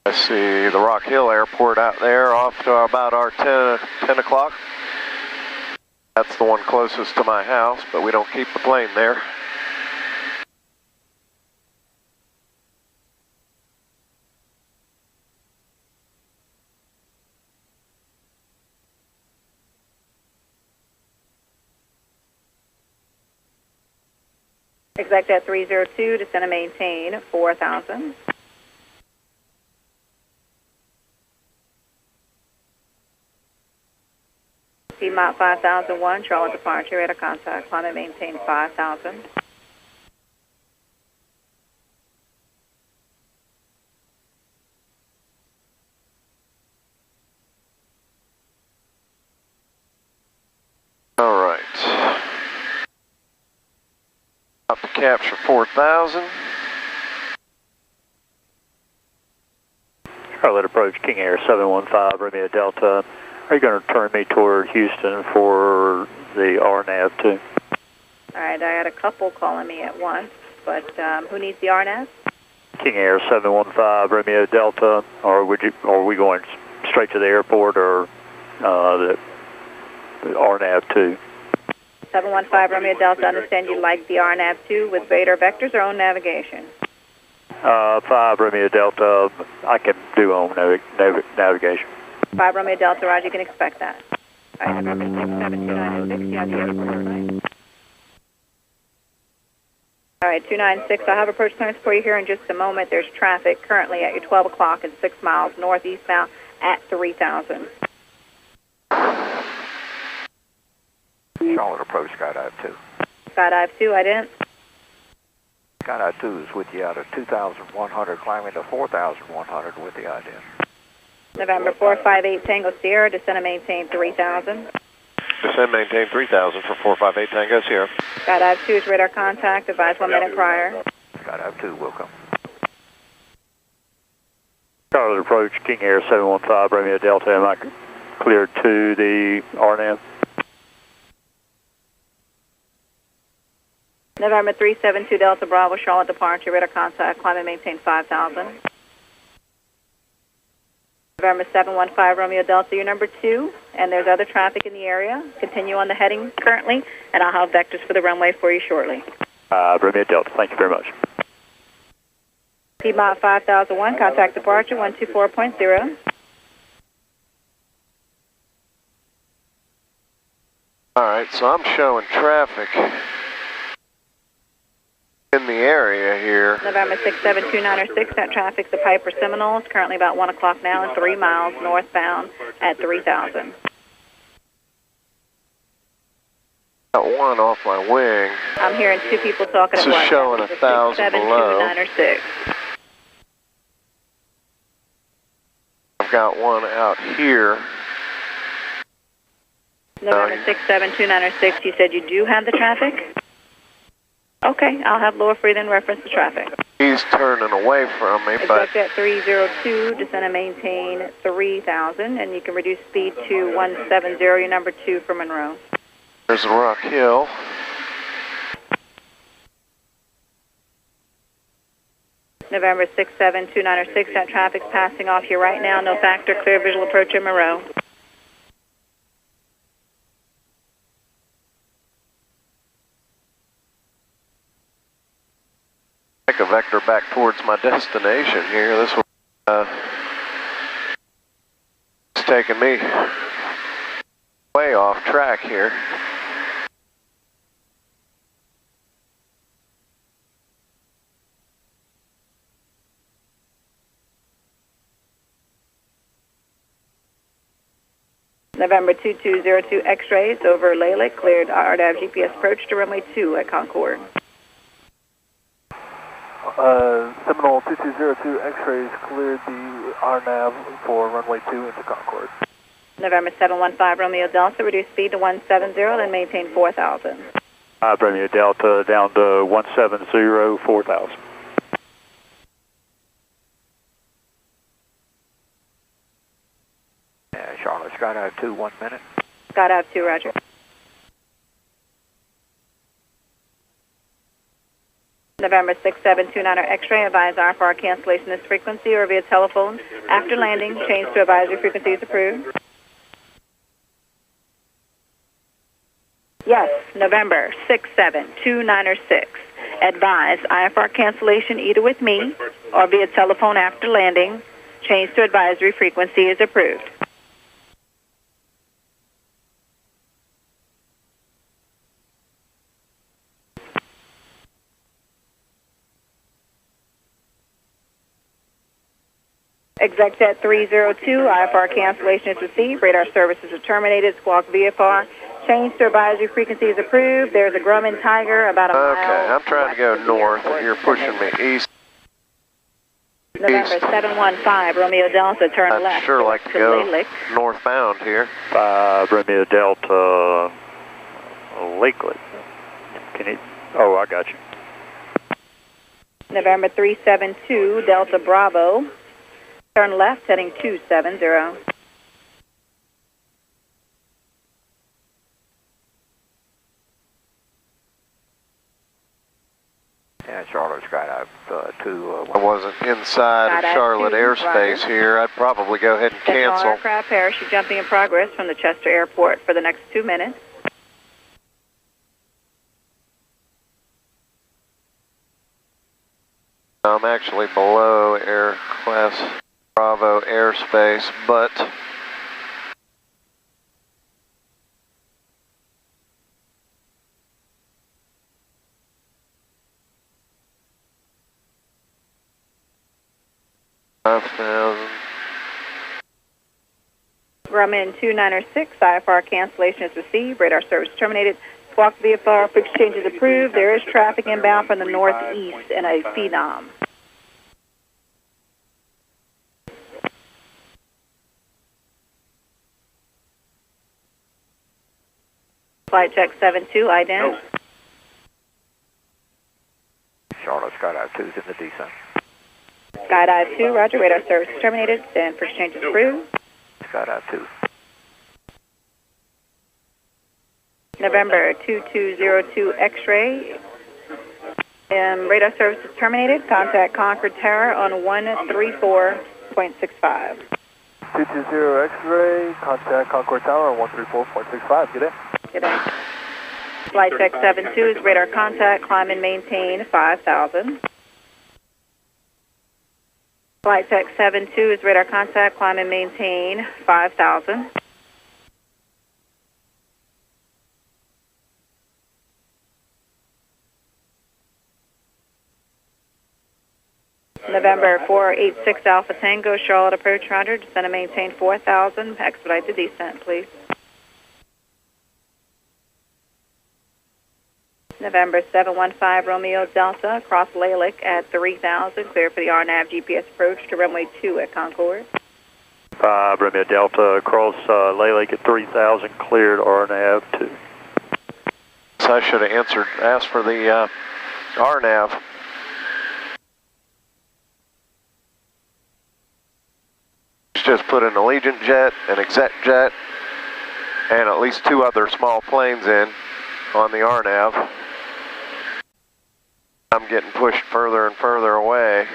I see the Rock Hill Airport out there off to about our 10 o'clock. That's the one closest to my house, but we don't keep the plane there. Exact at 302, descend and maintain 4000. Piedmont 5001, Charlotte departure, radar contact, climb and maintain 5000. All right. Up to capture 4000. Charlotte approach, King Air 715, Romeo Delta. Are you going to turn me toward Houston for the RNAV too? All right, I had a couple calling me at once, but who needs the RNAV? King Air 715, Romeo Delta. Or are we going straight to the airport or the RNAV 2? 715 Romeo Delta, understand you like the RNAV 2 with radar vectors or own navigation? 5 Romeo Delta, I can do own navigation. 5 Romeo Delta, Roger, you can expect that. All right, November 67296, you have the airport, right? All right, 296, I'll have approach clearance for you here in just a moment. There's traffic currently at your 12 o'clock and 6 miles northeastbound at 3000. Charlotte approach, skydive 2. Skydive 2, I didn't. Skydive 2 is with you out of 2,100, climbing to 4,100 with the idea. November 458 Tango Sierra, descend and maintain 3000. Descend, maintain 3000 for 458 Tango Sierra. Skydive 2 is radar contact, advise 1 minute prior. Skydive 2 will come. Charlotte approach, King Air 715, Romeo Delta, am I cleared to the RNAV? November 372 Delta Bravo, Charlotte departure, radar contact, climb and maintain 5000. November 715 Romeo Delta, you're number 2, and there's other traffic in the area. Continue on the heading currently, and I'll have vectors for the runway for you shortly. Romeo Delta, thank you very much. Piedmont 5001, contact departure 124.0. All right, so I'm showing traffic in the area here. November 67296, that traffic's the Piper Seminoles, currently about 1 o'clock now and 3 miles northbound at 3000. Got one off my wing. I'm hearing 2 people talking at once. This is showing 1,000 below. 67296. I've got one out here. November 67296, you said you do have the traffic? Okay, I'll have lower free then reference the traffic. He's turning away from me, but... Exit at 302, descend and maintain 3000, and you can reduce speed to 170, your number 2 for Monroe. There's a Rock Hill. November 67296, that traffic's passing off you right now, no factor, clear visual approach in Monroe. Take a vector back towards my destination here. This one is taking me way off track here. November 2202 X-rays over Leyland, cleared RDAV GPS approach to runway 2 at Concord. Seminole 2202 X-rays cleared the RNAV for runway 2 into Concord. November 715 Romeo Delta, reduce speed to 170, then maintain 4000. Romeo Delta down to 170, 4000. Charlotte, skydive 2, 1 minute. Skydive 2, roger. November 6729 X-ray, advise IFR cancellation this frequency or via telephone. After landing, change to advisory frequency is approved. Yes, November 67296. Advise IFR cancellation either with me or via telephone after landing. Change to advisory frequency is approved. Execjet 302, IFR cancellation is received. Radar services are terminated. Squawk VFR. Change to advisory frequency is approved. There's a Grumman Tiger about a mile. Okay, I'm trying to go north. You're pushing me east. November 715, Romeo Delta, turn left. I'd sure like to go Lake. northbound here. 5 Romeo Delta, Lakelet. Can you? Oh, I got you. November 372, Delta Bravo, turn left, heading 270. Yeah, Charlotte Skydive 2. I wasn't inside of Charlotte airspace here. I'd probably go ahead and cancel. Aircraft parachute jumping in progress from the Chester Airport for the next 2 minutes. I'm actually below Air Class Bravo airspace, but Grumman 296, IFR cancellation is received. Radar service terminated. Squawk VFR, fixed change is approved. There is traffic inbound from the northeast in a Phenom. Flight check 72, ident. Charlotte Skydive 2 is in the descent. Skydive 2, roger. Radar service terminated. Stand for exchange is approved. Skydive 2. November 2202 X-ray. Radar service is terminated. Contact Concord Tower on 134.65. 220 X-ray. Contact Concord Tower on 134.65. Good day. Good day. Flight check 72 is radar contact. Climb and maintain 5,000. Flight check 72 is radar contact. Climb and maintain 5,000. November 486 Alpha Tango, Charlotte approach, roger. Descend and maintain 4,000. Expedite the descent, please. November 715 Romeo Delta, cross Lalick at 3,000. Clear for the RNAV GPS approach to runway 2 at Concord. 5 Romeo Delta, cross Lalick at 3,000, cleared RNAV 2. So I should have asked for the RNAV. Just put an Allegiant jet, an Exec jet, and at least 2 other small planes in on the RNAV. I'm getting pushed further and further away.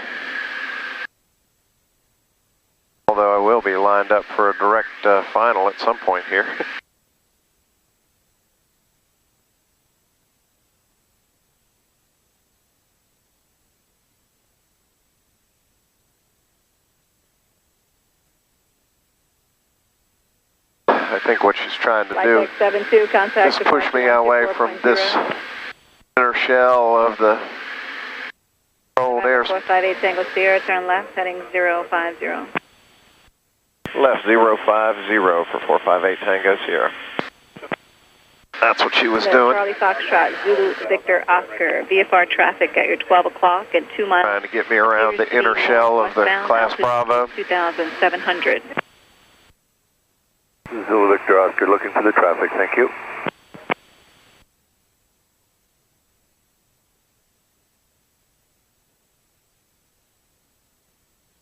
Although I will be lined up for a direct final at some point here. I think what she's trying to do is push me away from this inner shell of the old air. 458 Tango Sierra, turn left, heading 050. Left 050 for 458 Tango Sierra. That's what she was doing. Charlie Foxtrot, Zulu Victor Oscar, VFR traffic at your 12 o'clock and 2 miles. Trying to get me around the inner shell of the Class Bravo. 2,700. Zulu Victor Oscar, looking for the traffic, thank you.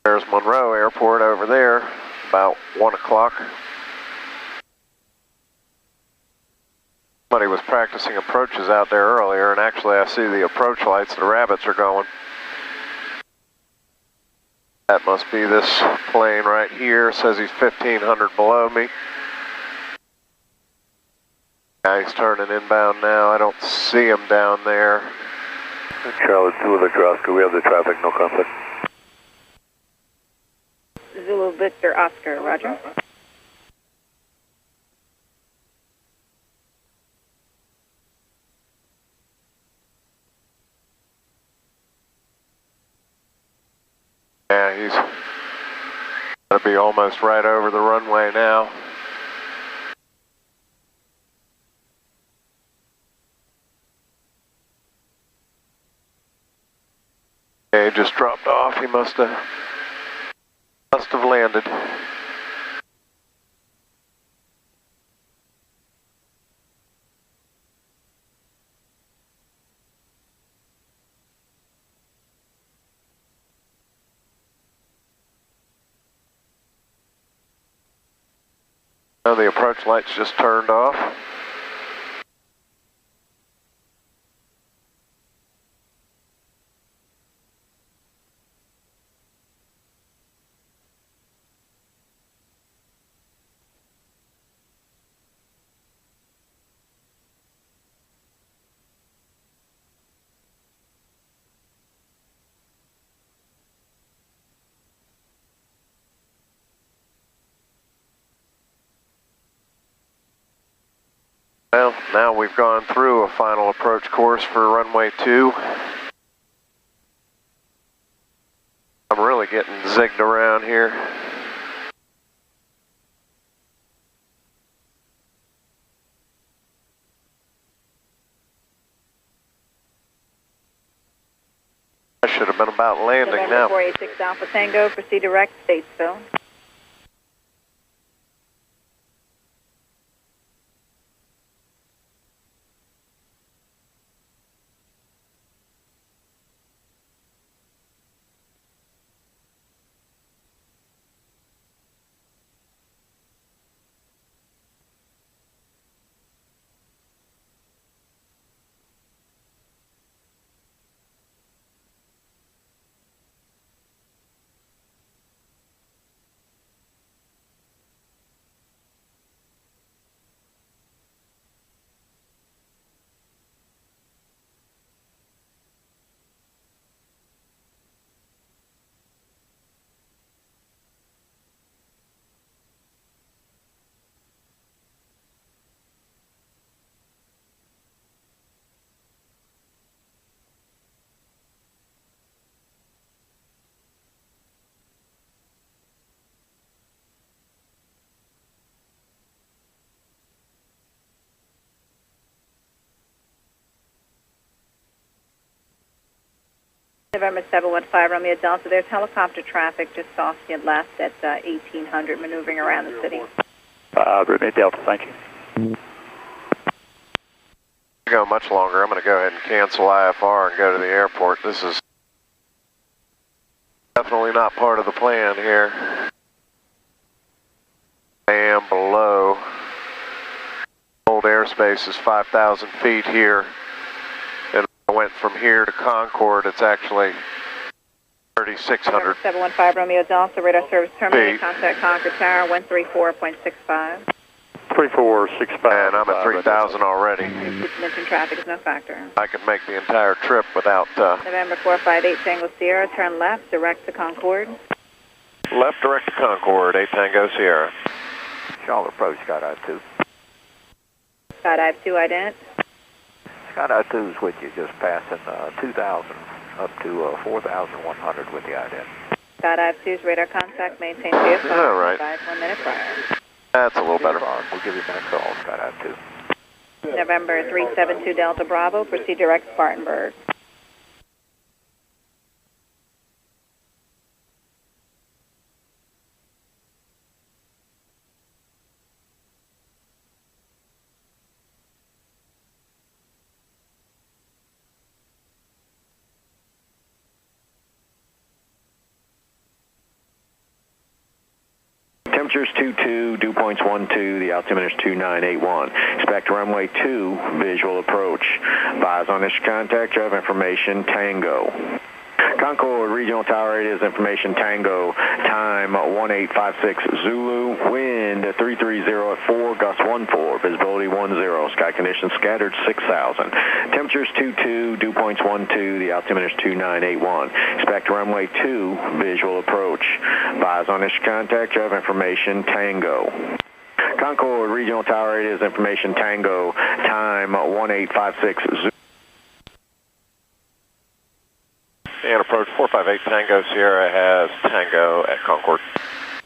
There's Monroe Airport over there, about 1 o'clock. Somebody was practicing approaches out there earlier, and actually I see the approach lights, the rabbits are going. That must be this plane right here. Says he's 1,500 below me. He's turning inbound now. I don't see him down there. Charlotte, Zulu Victor Oscar, we have the traffic, no conflict. Zulu Victor Oscar, roger. Yeah, That'll be almost right over the runway now. Okay, just dropped off. He must have landed. Now the approach light's just turned off. Well, now we've gone through a final approach course for runway 2. I'm really getting zigged around here. I should have been about landing now. November 486 Alpha Tango, proceed direct, Statesville. November 715 Romeo Delta, there's helicopter traffic just off the left at 1800 maneuvering around the city. Romeo Delta, thank you. Go much longer. I'm going to go ahead and cancel IFR and go to the airport. This is definitely not part of the plan here. I am below. Old airspace is 5,000 feet here. I went from here to Concord, it's actually 3,600. 715 Romeo Delta, radar service terminated, contact Concord Tower, 134.65. 3465. And I'm at 3,000 already. Mention traffic is no factor. I can make the entire trip without... November 458 Tango Sierra, turn left, direct to Concord. Left, direct to Concord, 8 Tango Sierra. Charlotte approach, Skydive 2. Skydive 2, ident. Skydive 2 is with you, just passing 2,000 up to 4,100 with the ident. Skydive 2's radar contact, maintain VFR. All right. 1 minute prior. That's a little better. We'll give you a minute call, Skydive 2. November 372 Delta Bravo, proceed direct Spartanburg. Temperatures 22, dew points 12, the altimeter is 2981. Expect runway 2, visual approach. Advise on initial contact, you have information Tango. Concord Regional Tower radius information Tango, time 1856 Zulu, wind 330 at 4, gust 14, visibility 10, sky conditions scattered 6,000. Temperatures 22, dew points 12, the altimeter is 2981. Expect runway 2, visual approach. Advise on initial contact, you have information Tango. Concord Regional Tower radius information Tango, time 1856 Zulu. And approach 458 Tango Sierra has Tango at Concord.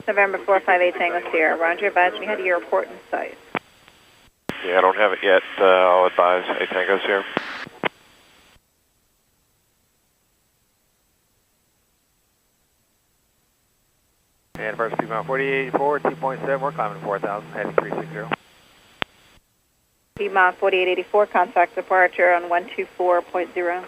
November 458 Tango Sierra, roger, advise when you head to your report in sight. Yeah, I don't have it yet. I'll advise 8 Tango Sierra. And first P-Mount 4884, T.7, we're climbing 4,000, heading 360. Piedmont 4884, contact departure on 124.0.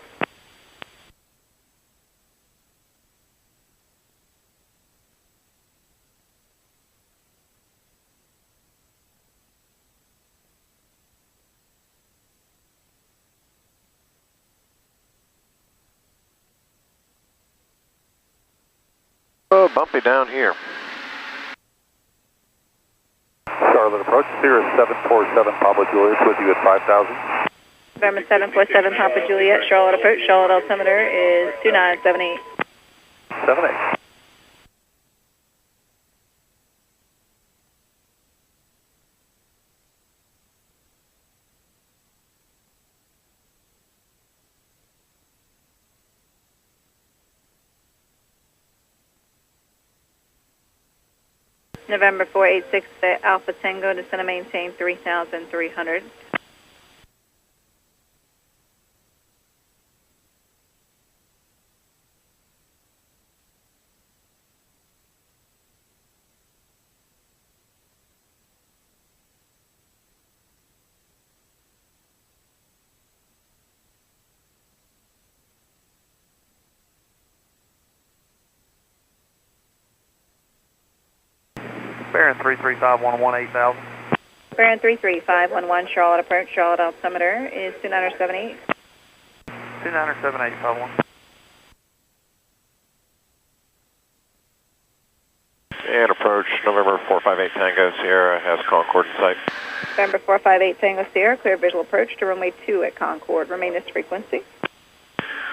Oh, bumpy down here. Charlotte approach, Sierra 747 Papa Juliet with you at 5,000. November 747 Papa Juliet, Charlotte approach, Charlotte altimeter is 2978. 78. November 486 Alpha Tango, descend and maintain 3,300. Baron 33511, 8,000. Baron 33511, Charlotte approach, Charlotte altimeter is 2978. 2978, 51. And approach November 458 Tango Sierra has Concord in sight. November 458 Tango Sierra, clear visual approach to runway 2 at Concord. Remain this frequency.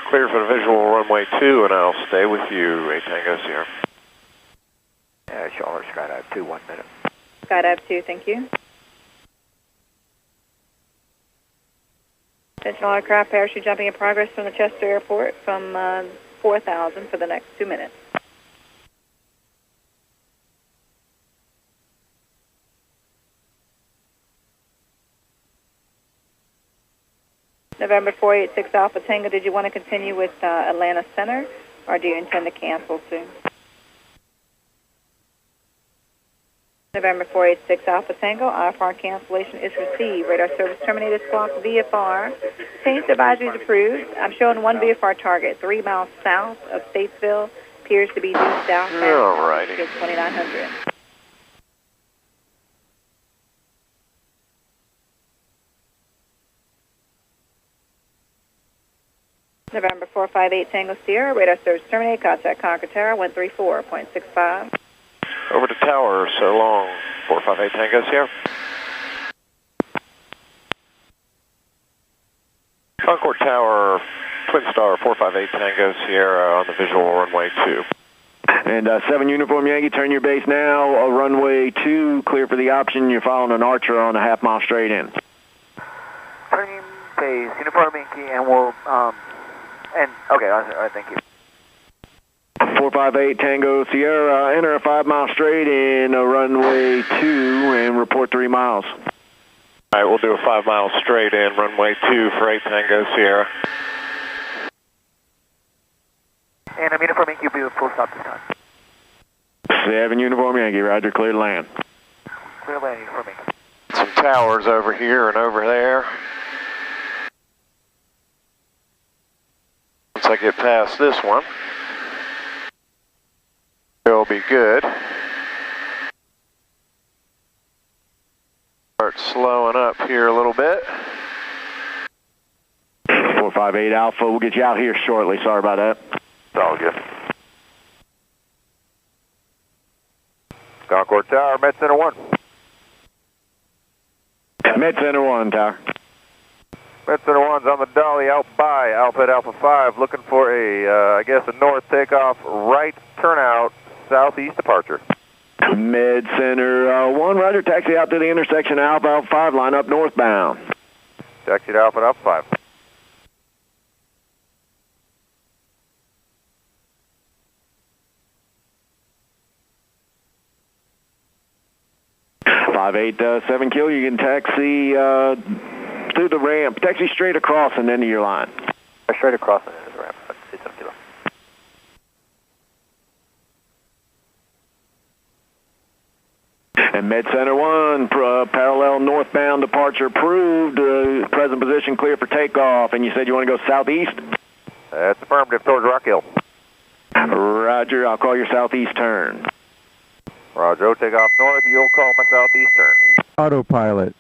Clear for the visual runway 2, and I'll stay with you, 8 Tango Sierra. Charlotte Skydive 2, 1 minute. Skydive 2, thank you. Attention all aircraft, parachute jumping in progress from the Chester Airport from 4,000 for the next 2 minutes. November 486 Alpha Tango, did you want to continue with Atlanta Center, or do you intend to cancel soon? November 486 Alpha Tango, IFR cancellation is received. Radar service terminated, squawk VFR. Change advisory is approved. I'm showing one VFR target 3 miles south of Statesville. Appears to be due southbound. Alrighty. 2900. November 458 Tango Sierra, radar service terminated, contact Concord Tower 134.65. Over to tower, so long, 458 Tango Sierra. Concord Tower, Twin Star, 458 Tango Sierra on the visual runway 2. And 7 Uniform Yankee, turn your base now, runway 2, clear for the option. You're following an Archer on a half mile straight in. Turning base, Uniform Yankee, and we'll, okay, all right, thank you. 458 Tango Sierra, enter a 5 mile straight in runway 2 and report 3 miles. All right, we'll do a 5 mile straight in runway 2 for 8 Tango Sierra. And I'm Uniform Yankee, will be full stop this time. 7 Uniform Yankee, roger, clear to land. Clear land, Uniform Yankee. Some towers over here and over there. Once I get past this one, it'll be good. Start slowing up here a little bit. 458 Alpha, we'll get you out here shortly. Sorry about that. It's all good. Concord Tower, Met Center 1. Met Center 1, Tower. Met Center 1's on the dolly out by Alpha at Alpha 5, looking for a, I guess, a north takeoff, right turnout, southeast departure. Med Center 1, roger, taxi out to the intersection Alpha Alpha 5, line up northbound. Taxi to Alpha at Alpha 5. 587 kilo, you can taxi through the ramp. Taxi straight across and into your line. Straight across and into the ramp. 587 kilo. And Med Center 1, parallel northbound departure approved. Present position clear for takeoff. And you said you want to go southeast? That's affirmative towards Rock Hill. Roger, I'll call your southeast turn. Roger, take off north. You'll call my southeast turn. Autopilot.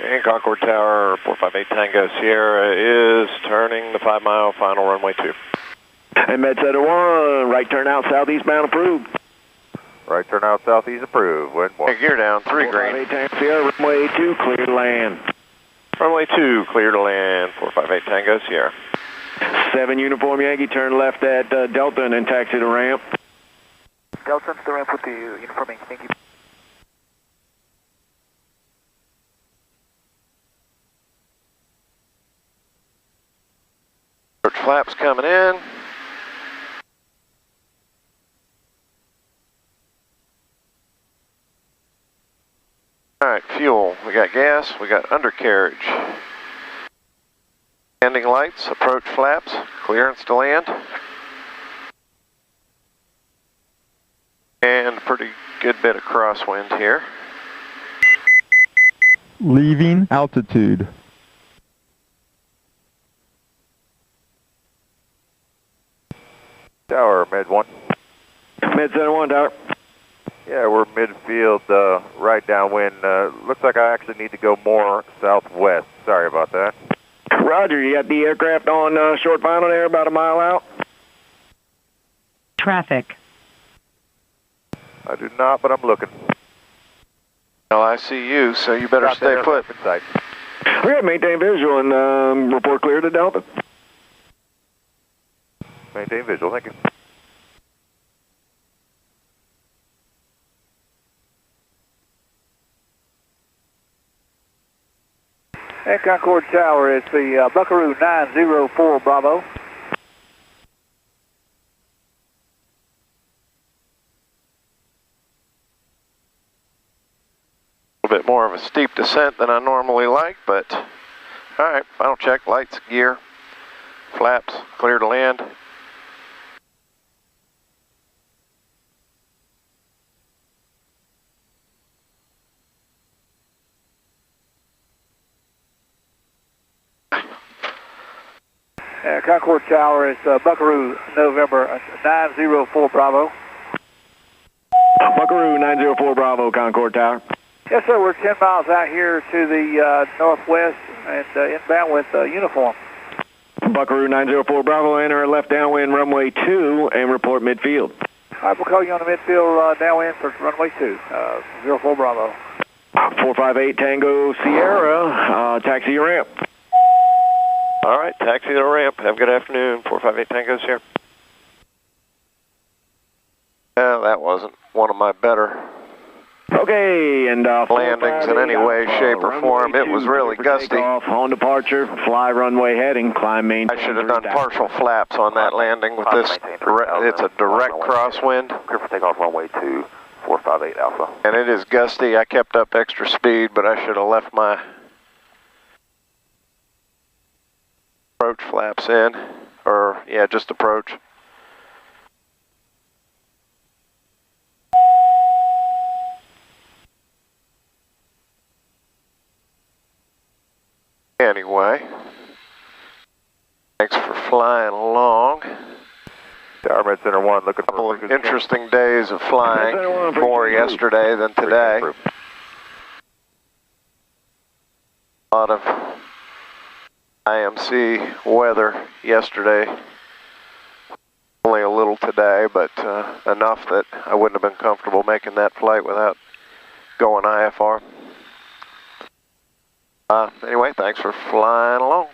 And Concord Tower 458 Tango Sierra is turning the 5 mile final runway 2. And Med Center 1, right turn out southeastbound approved. Right turn out southeast approved. Wind more. Hey, gear down, 3 green. 458 Tango Sierra, runway 2, clear to land. Runway 2, clear to land, 458 Tango Sierra. 7 Uniform Yankee, turn left at Delta and then taxi to ramp. Delta to the ramp with the Uniform Yankee, thank you. Flaps coming in. Alright, fuel. We got gas, we got undercarriage. Landing lights, approach flaps, clearance to land. And a pretty good bit of crosswind here. Leaving altitude. Tower, Med 1. Med Center 1, Tower. Yeah, we're midfield, right downwind. Looks like I actually need to go more southwest. Sorry about that. Roger, you got the aircraft on short final there, about a mile out? Traffic. I do not, but I'm looking. Well, I see you, so you better stay put. Okay, maintain visual and report clear to Delta. Maintain visual, thank you. At Concord Tower, it's the Buckaroo 904 Bravo. A bit more of a steep descent than I normally like, but alright, final check, lights, gear, flaps, clear to land. Concord Tower, it's Buckaroo November 904 Bravo. Buckaroo 904 Bravo, Concord Tower. Yes, sir. We're 10 miles out here to the northwest and inbound with uniform. Buckaroo 904 Bravo, enter left downwind runway 2 and report midfield. All right, we'll call you on the midfield downwind for runway 2, 04 Bravo. 458 Tango Sierra, taxi your ramp. All right, taxi to the ramp. Have a good afternoon. 458 Tango Sierra. Yeah, that wasn't one of my better Okay, and landings in any way, shape, or form. It was really gusty. On departure, fly runway heading, climb main. I should have done partial flaps on that landing with this. It's a direct crosswind. Clear for takeoff runway 2, 458 Alpha. And it is gusty. I kept up extra speed, but I should have left my approach flaps in. Or, yeah, just approach. Anyway, thanks for flying along. Tower Med Center 1 looking for a couple of interesting days of flying, more yesterday than today. A lot of IMC weather yesterday, only a little today, but enough that I wouldn't have been comfortable making that flight without going IFR. Anyway, thanks for flying along.